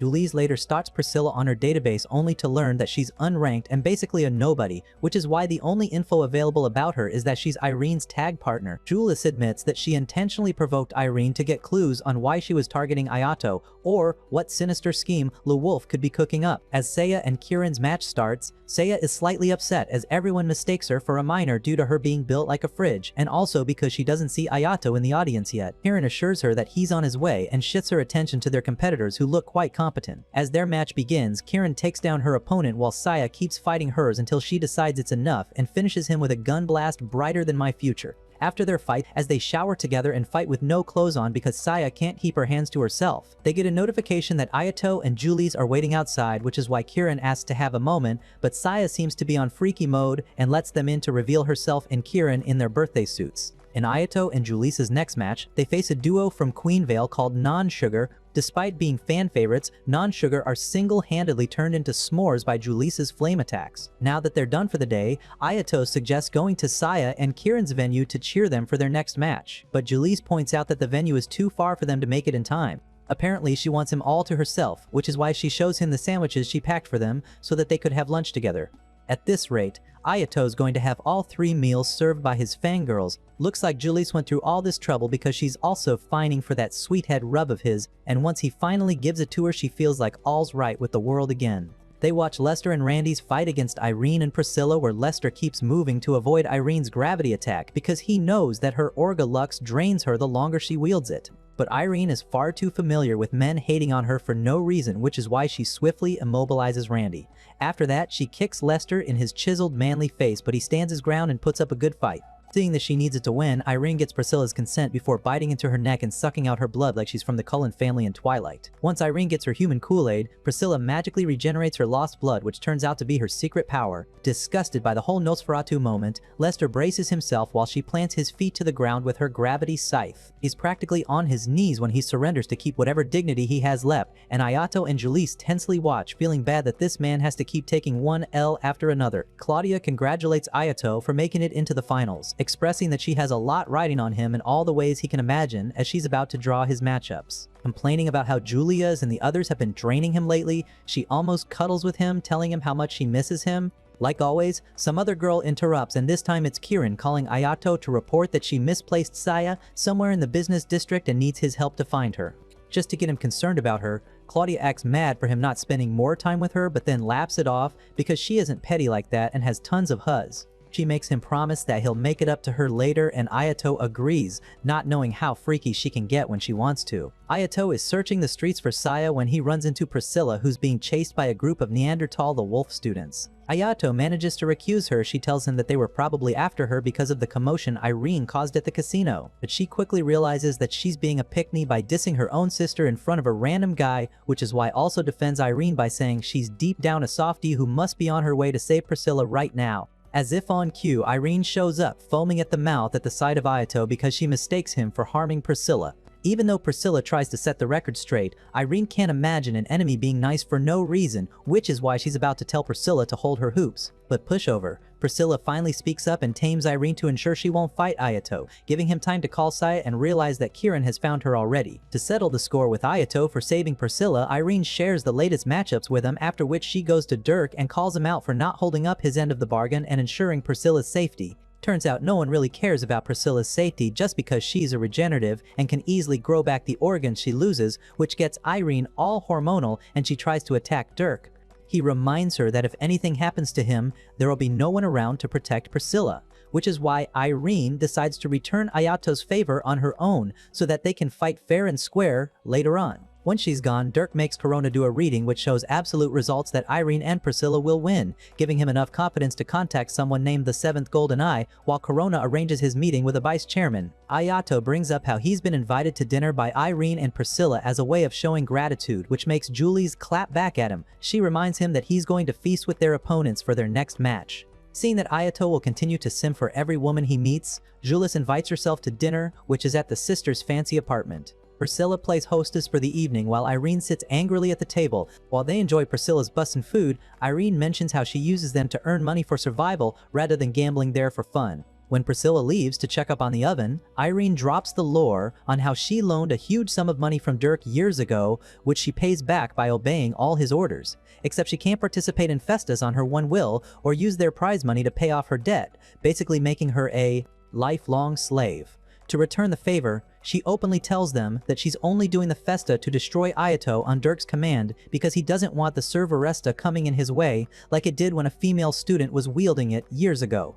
Julius later stalks Priscilla on her database only to learn that she's unranked and basically a nobody, which is why the only info available about her is that she's Irene's tag partner. Julius admits that she intentionally provoked Irene to get clues on why she was targeting Ayato, or what sinister scheme LeWolf could be cooking up. As Seiya and Kieran's match starts, Seiya is slightly upset as everyone mistakes her for a minor due to her being built like a fridge, and also because she doesn't see Ayato in the audience yet. Kieran assures her that he's on his way and shifts her attention to their competitors who look quite competent. As their match begins, Kieran takes down her opponent while Seiya keeps fighting hers until she decides it's enough and finishes him with a gun blast brighter than my future. After their fight, as they shower together and fight with no clothes on because Seiya can't keep her hands to herself, they get a notification that Ayato and Julius are waiting outside, which is why Kieran asks to have a moment, but Seiya seems to be on freaky mode and lets them in to reveal herself and Kieran in their birthday suits. In Ayato and Julius's next match, they face a duo from Queenvale called Non-Sugar. Despite being fan favorites, Non-Sugar are single-handedly turned into s'mores by Julius's flame attacks. Now that they're done for the day, Ayato suggests going to Seiya and Kieran's venue to cheer them for their next match, but Julius points out that the venue is too far for them to make it in time. Apparently, she wants him all to herself, which is why she shows him the sandwiches she packed for them so that they could have lunch together. At this rate, Ayato's going to have all 3 meals served by his fangirls. Looks like Julius went through all this trouble because she's also fining for that sweet head rub of his, and once he finally gives it to her, she feels like all's right with the world again. They watch Lester and Randy's fight against Irene and Priscilla, where Lester keeps moving to avoid Irene's gravity attack because he knows that her Orga Lux drains her the longer she wields it. But Irene is far too familiar with men hating on her for no reason, which is why she swiftly immobilizes Randy. After that, she kicks Lester in his chiseled manly face, but he stands his ground and puts up a good fight. Seeing that she needs it to win, Irene gets Priscilla's consent before biting into her neck and sucking out her blood like she's from the Cullen family in Twilight. Once Irene gets her human Kool-Aid, Priscilla magically regenerates her lost blood, which turns out to be her secret power. Disgusted by the whole Nosferatu moment, Lester braces himself while she plants his feet to the ground with her gravity scythe. He's practically on his knees when he surrenders to keep whatever dignity he has left, and Ayato and Julius tensely watch, feeling bad that this man has to keep taking one L after another. Claudia congratulates Ayato for making it into the finals, expressing that she has a lot riding on him in all the ways he can imagine as she's about to draw his matchups. Complaining about how Julia's and the others have been draining him lately, she almost cuddles with him, telling him how much she misses him. Like always, some other girl interrupts, and this time it's Kieran calling Ayato to report that she misplaced Seiya somewhere in the business district and needs his help to find her. Just to get him concerned about her, Claudia acts mad for him not spending more time with her, but then laughs it off because she isn't petty like that and has tons of huzz. She makes him promise that he'll make it up to her later, and Ayato agrees, not knowing how freaky she can get when she wants to. Ayato is searching the streets for Seiya when he runs into Priscilla, who's being chased by a group of Neanderthal the Wolf students. Ayato manages to recuse her. She tells him that they were probably after her because of the commotion Irene caused at the casino, but she quickly realizes that she's being a pick-me by dissing her own sister in front of a random guy, which is why also defends Irene by saying she's deep down a softie who must be on her way to save Priscilla right now. As if on cue, Irene shows up, foaming at the mouth at the sight of Ayato because she mistakes him for harming Priscilla. Even though Priscilla tries to set the record straight, Irene can't imagine an enemy being nice for no reason, which is why she's about to tell Priscilla to hold her hoops. But pushover, Priscilla finally speaks up and tames Irene to ensure she won't fight Ayato, giving him time to call sight and realize that Kieran has found her already. To settle the score with Ayato for saving Priscilla, Irene shares the latest matchups with him, after which she goes to Dirk and calls him out for not holding up his end of the bargain and ensuring Priscilla's safety. Turns out no one really cares about Priscilla's safety just because she's a regenerative and can easily grow back the organs she loses, which gets Irene all hormonal and she tries to attack Dirk. He reminds her that if anything happens to him, there will be no one around to protect Priscilla, which is why Irene decides to return Ayato's favor on her own so that they can fight fair and square later on. Once she's gone, Dirk makes Corona do a reading which shows absolute results that Irene and Priscilla will win, giving him enough confidence to contact someone named the 7th Golden Eye, while Corona arranges his meeting with a vice chairman. Ayato brings up how he's been invited to dinner by Irene and Priscilla as a way of showing gratitude, which makes Julie's clap back at him. She reminds him that he's going to feast with their opponents for their next match. Seeing that Ayato will continue to sim for every woman he meets, Julius invites herself to dinner, which is at the sisters' fancy apartment. Priscilla plays hostess for the evening while Irene sits angrily at the table. While they enjoy Priscilla's bussin' food, Irene mentions how she uses them to earn money for survival rather than gambling there for fun. When Priscilla leaves to check up on the oven, Irene drops the lore on how she loaned a huge sum of money from Dirk years ago, which she pays back by obeying all his orders. Except she can't participate in festas on her one will or use their prize money to pay off her debt, basically making her a lifelong slave. To return the favor, she openly tells them that she's only doing the festa to destroy Ayato on Dirk's command because he doesn't want the serveresta coming in his way like it did when a female student was wielding it years ago.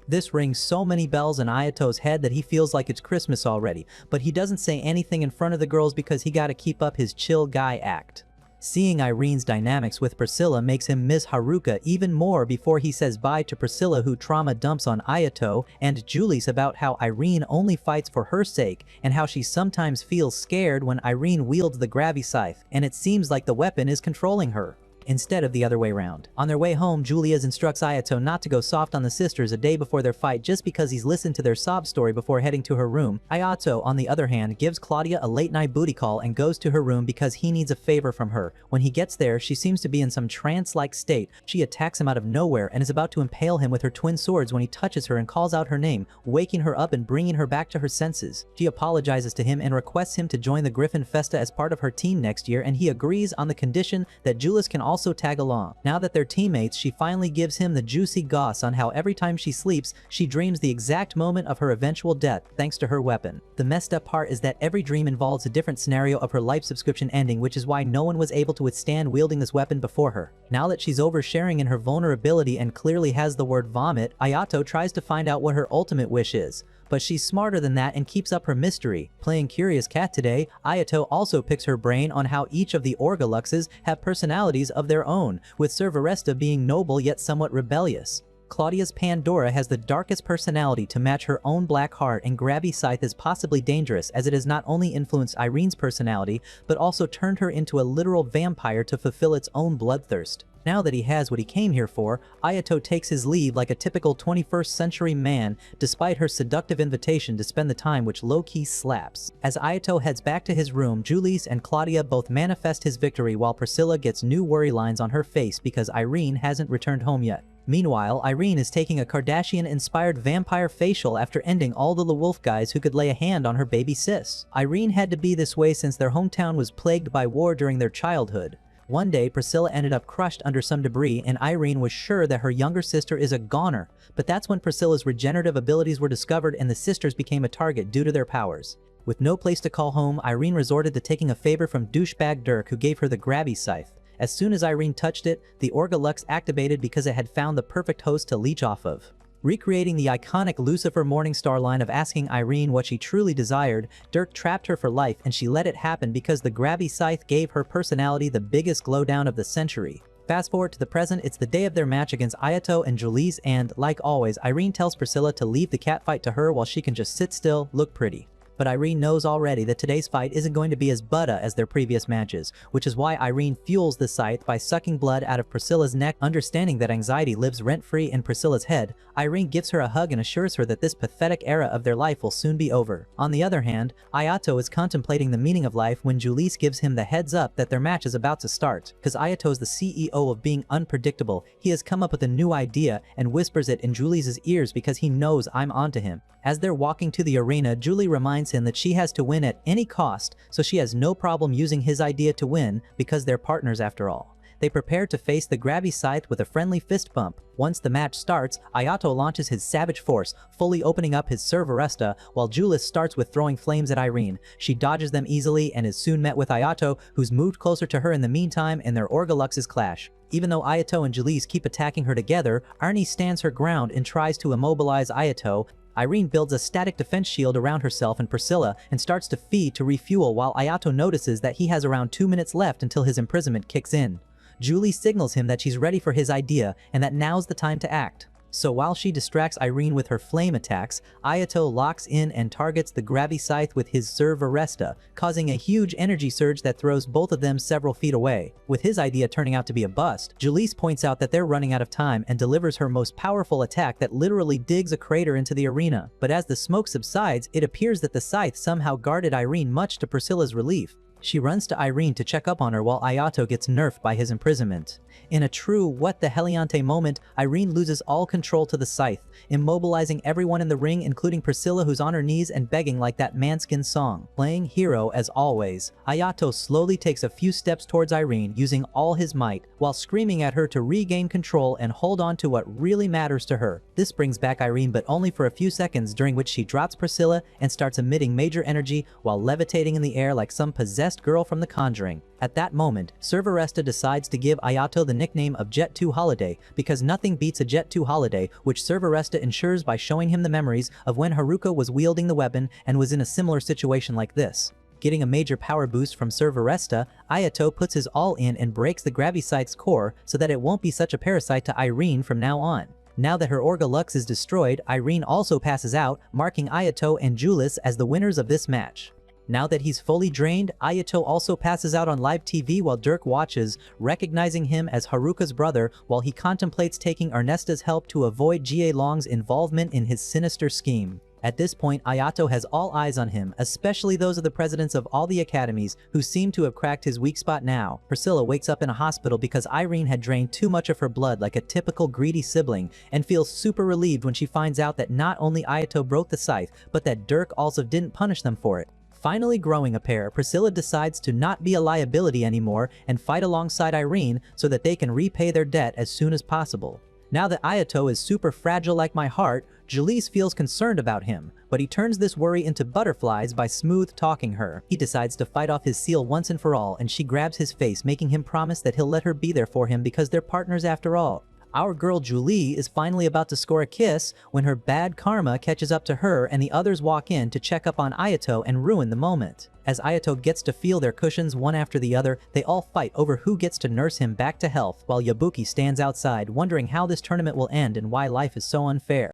This rings so many bells in Ayato's head that he feels like it's Christmas already, but he doesn't say anything in front of the girls because he gotta keep up his chill guy act. Seeing Irene's dynamics with Priscilla makes him miss Haruka even more before he says bye to Priscilla, who trauma dumps on Ayato, and Julius about how Irene only fights for her sake and how she sometimes feels scared when Irene wields the gravity scythe and it seems like the weapon is controlling her, instead of the other way around. On their way home, Julius instructs Ayato not to go soft on the sisters a day before their fight just because he's listened to their sob story before heading to her room. Ayato, on the other hand, gives Claudia a late-night booty call and goes to her room because he needs a favor from her. When he gets there, she seems to be in some trance-like state. She attacks him out of nowhere and is about to impale him with her twin swords when he touches her and calls out her name, waking her up and bringing her back to her senses. She apologizes to him and requests him to join the Griffin Festa as part of her team next year, and he agrees on the condition that Julius can also tag along. Now that they're teammates, she finally gives him the juicy goss on how every time she sleeps, she dreams the exact moment of her eventual death thanks to her weapon. The messed up part is that every dream involves a different scenario of her life subscription ending, which is why no one was able to withstand wielding this weapon before her. Now that she's oversharing in her vulnerability and clearly has the word vomit, Ayato tries to find out what her ultimate wish is. But she's smarter than that and keeps up her mystery. Playing Curious Cat today, Ayato also picks her brain on how each of the Orgaluxes have personalities of their own, with Serveresta being noble yet somewhat rebellious. Claudia's Pandora has the darkest personality to match her own black heart, and Grabby Scythe is possibly dangerous as it has not only influenced Irene's personality, but also turned her into a literal vampire to fulfill its own bloodthirst. Now that he has what he came here for, Ayato takes his leave like a typical 21st century man, despite her seductive invitation to spend the time, which low-key slaps. As Ayato heads back to his room, Julius and Claudia both manifest his victory while Priscilla gets new worry lines on her face because Irene hasn't returned home yet. Meanwhile, Irene is taking a Kardashian-inspired vampire facial after ending all the wolf guys who could lay a hand on her baby sis. Irene had to be this way since their hometown was plagued by war during their childhood. One day, Priscilla ended up crushed under some debris and Irene was sure that her younger sister is a goner, but that's when Priscilla's regenerative abilities were discovered and the sisters became a target due to their powers. With no place to call home, Irene resorted to taking a favor from douchebag Dirk, who gave her the Grabby Scythe. As soon as Irene touched it, the Orgalux activated because it had found the perfect host to leech off of. Recreating the iconic Lucifer Morningstar line of asking Irene what she truly desired, Dirk trapped her for life and she let it happen because the Grabby Scythe gave her personality the biggest glowdown of the century. Fast forward to the present, it's the day of their match against Ayato and Julius, and, like always, Irene tells Priscilla to leave the catfight to her while she can just sit still, look pretty. But Irene knows already that today's fight isn't going to be as butta as their previous matches, which is why Irene fuels the scythe by sucking blood out of Priscilla's neck. Understanding that anxiety lives rent-free in Priscilla's head, Irene gives her a hug and assures her that this pathetic era of their life will soon be over. On the other hand, Ayato is contemplating the meaning of life when Julice gives him the heads up that their match is about to start. Cause Ayato is the CEO of being unpredictable, he has come up with a new idea and whispers it in Julice's ears because he knows I'm onto him. As they're walking to the arena, Julie reminds him that she has to win at any cost, so she has no problem using his idea to win because they're partners after all. They prepare to face the grabby scythe with a friendly fist bump. Once the match starts, Ayato launches his savage force, fully opening up his serveresta, while Julius starts with throwing flames at Irene. She dodges them easily and is soon met with Ayato, who's moved closer to her in the meantime, and their Orgaluxes clash. Even though Ayato and Julius keep attacking her together, Arnie stands her ground and tries to immobilize Ayato. Irene builds a static defense shield around herself and Priscilla and starts to feed to refuel while Ayato notices that he has around 2 minutes left until his imprisonment kicks in. Julie signals him that she's ready for his idea and that now's the time to act. So while she distracts Irene with her flame attacks, Ayato locks in and targets the grabby scythe with his serveresta, causing a huge energy surge that throws both of them several feet away. With his idea turning out to be a bust, Julice points out that they're running out of time and delivers her most powerful attack that literally digs a crater into the arena. But as the smoke subsides, it appears that the scythe somehow guarded Irene, much to Priscilla's relief. She runs to Irene to check up on her while Ayato gets nerfed by his imprisonment. In a true what the heliante moment, Irene loses all control to the scythe, immobilizing everyone in the ring including Priscilla, who's on her knees and begging like that Manskin song. Playing hero as always, Ayato slowly takes a few steps towards Irene using all his might while screaming at her to regain control and hold on to what really matters to her. This brings back Irene, but only for a few seconds, during which she drops Priscilla and starts emitting major energy while levitating in the air like some possessed girl from The Conjuring. At that moment, Serveresta decides to give Ayato the nickname of Jet 2 Holiday because nothing beats a Jet 2 holiday, which Serveresta ensures by showing him the memories of when Haruka was wielding the weapon and was in a similar situation like this. Getting a major power boost from Serveresta, Ayato puts his all in and breaks the grabby scythe's core so that it won't be such a parasite to Irene from now on. Now that her Orgalux is destroyed, Irene also passes out, marking Ayato and Julius as the winners of this match. Now that he's fully drained, Ayato also passes out on live TV while Dirk watches, recognizing him as Haruka's brother while he contemplates taking Ernesta's help to avoid Jie Long's involvement in his sinister scheme. At this point, Ayato has all eyes on him, especially those of the presidents of all the academies, who seem to have cracked his weak spot now. Priscilla wakes up in a hospital because Irene had drained too much of her blood like a typical greedy sibling, and feels super relieved when she finds out that not only Ayato broke the scythe, but that Dirk also didn't punish them for it. Finally growing a pair, Priscilla decides to not be a liability anymore and fight alongside Irene so that they can repay their debt as soon as possible. Now that Ayato is super fragile like my heart, Julice feels concerned about him, but he turns this worry into butterflies by smooth talking her. He decides to fight off his seal once and for all, and she grabs his face, making him promise that he'll let her be there for him because they're partners after all. Our girl Julie is finally about to score a kiss when her bad karma catches up to her and the others walk in to check up on Ayato and ruin the moment. As Ayato gets to feel their cushions one after the other, they all fight over who gets to nurse him back to health, while Yabuki stands outside wondering how this tournament will end and why life is so unfair.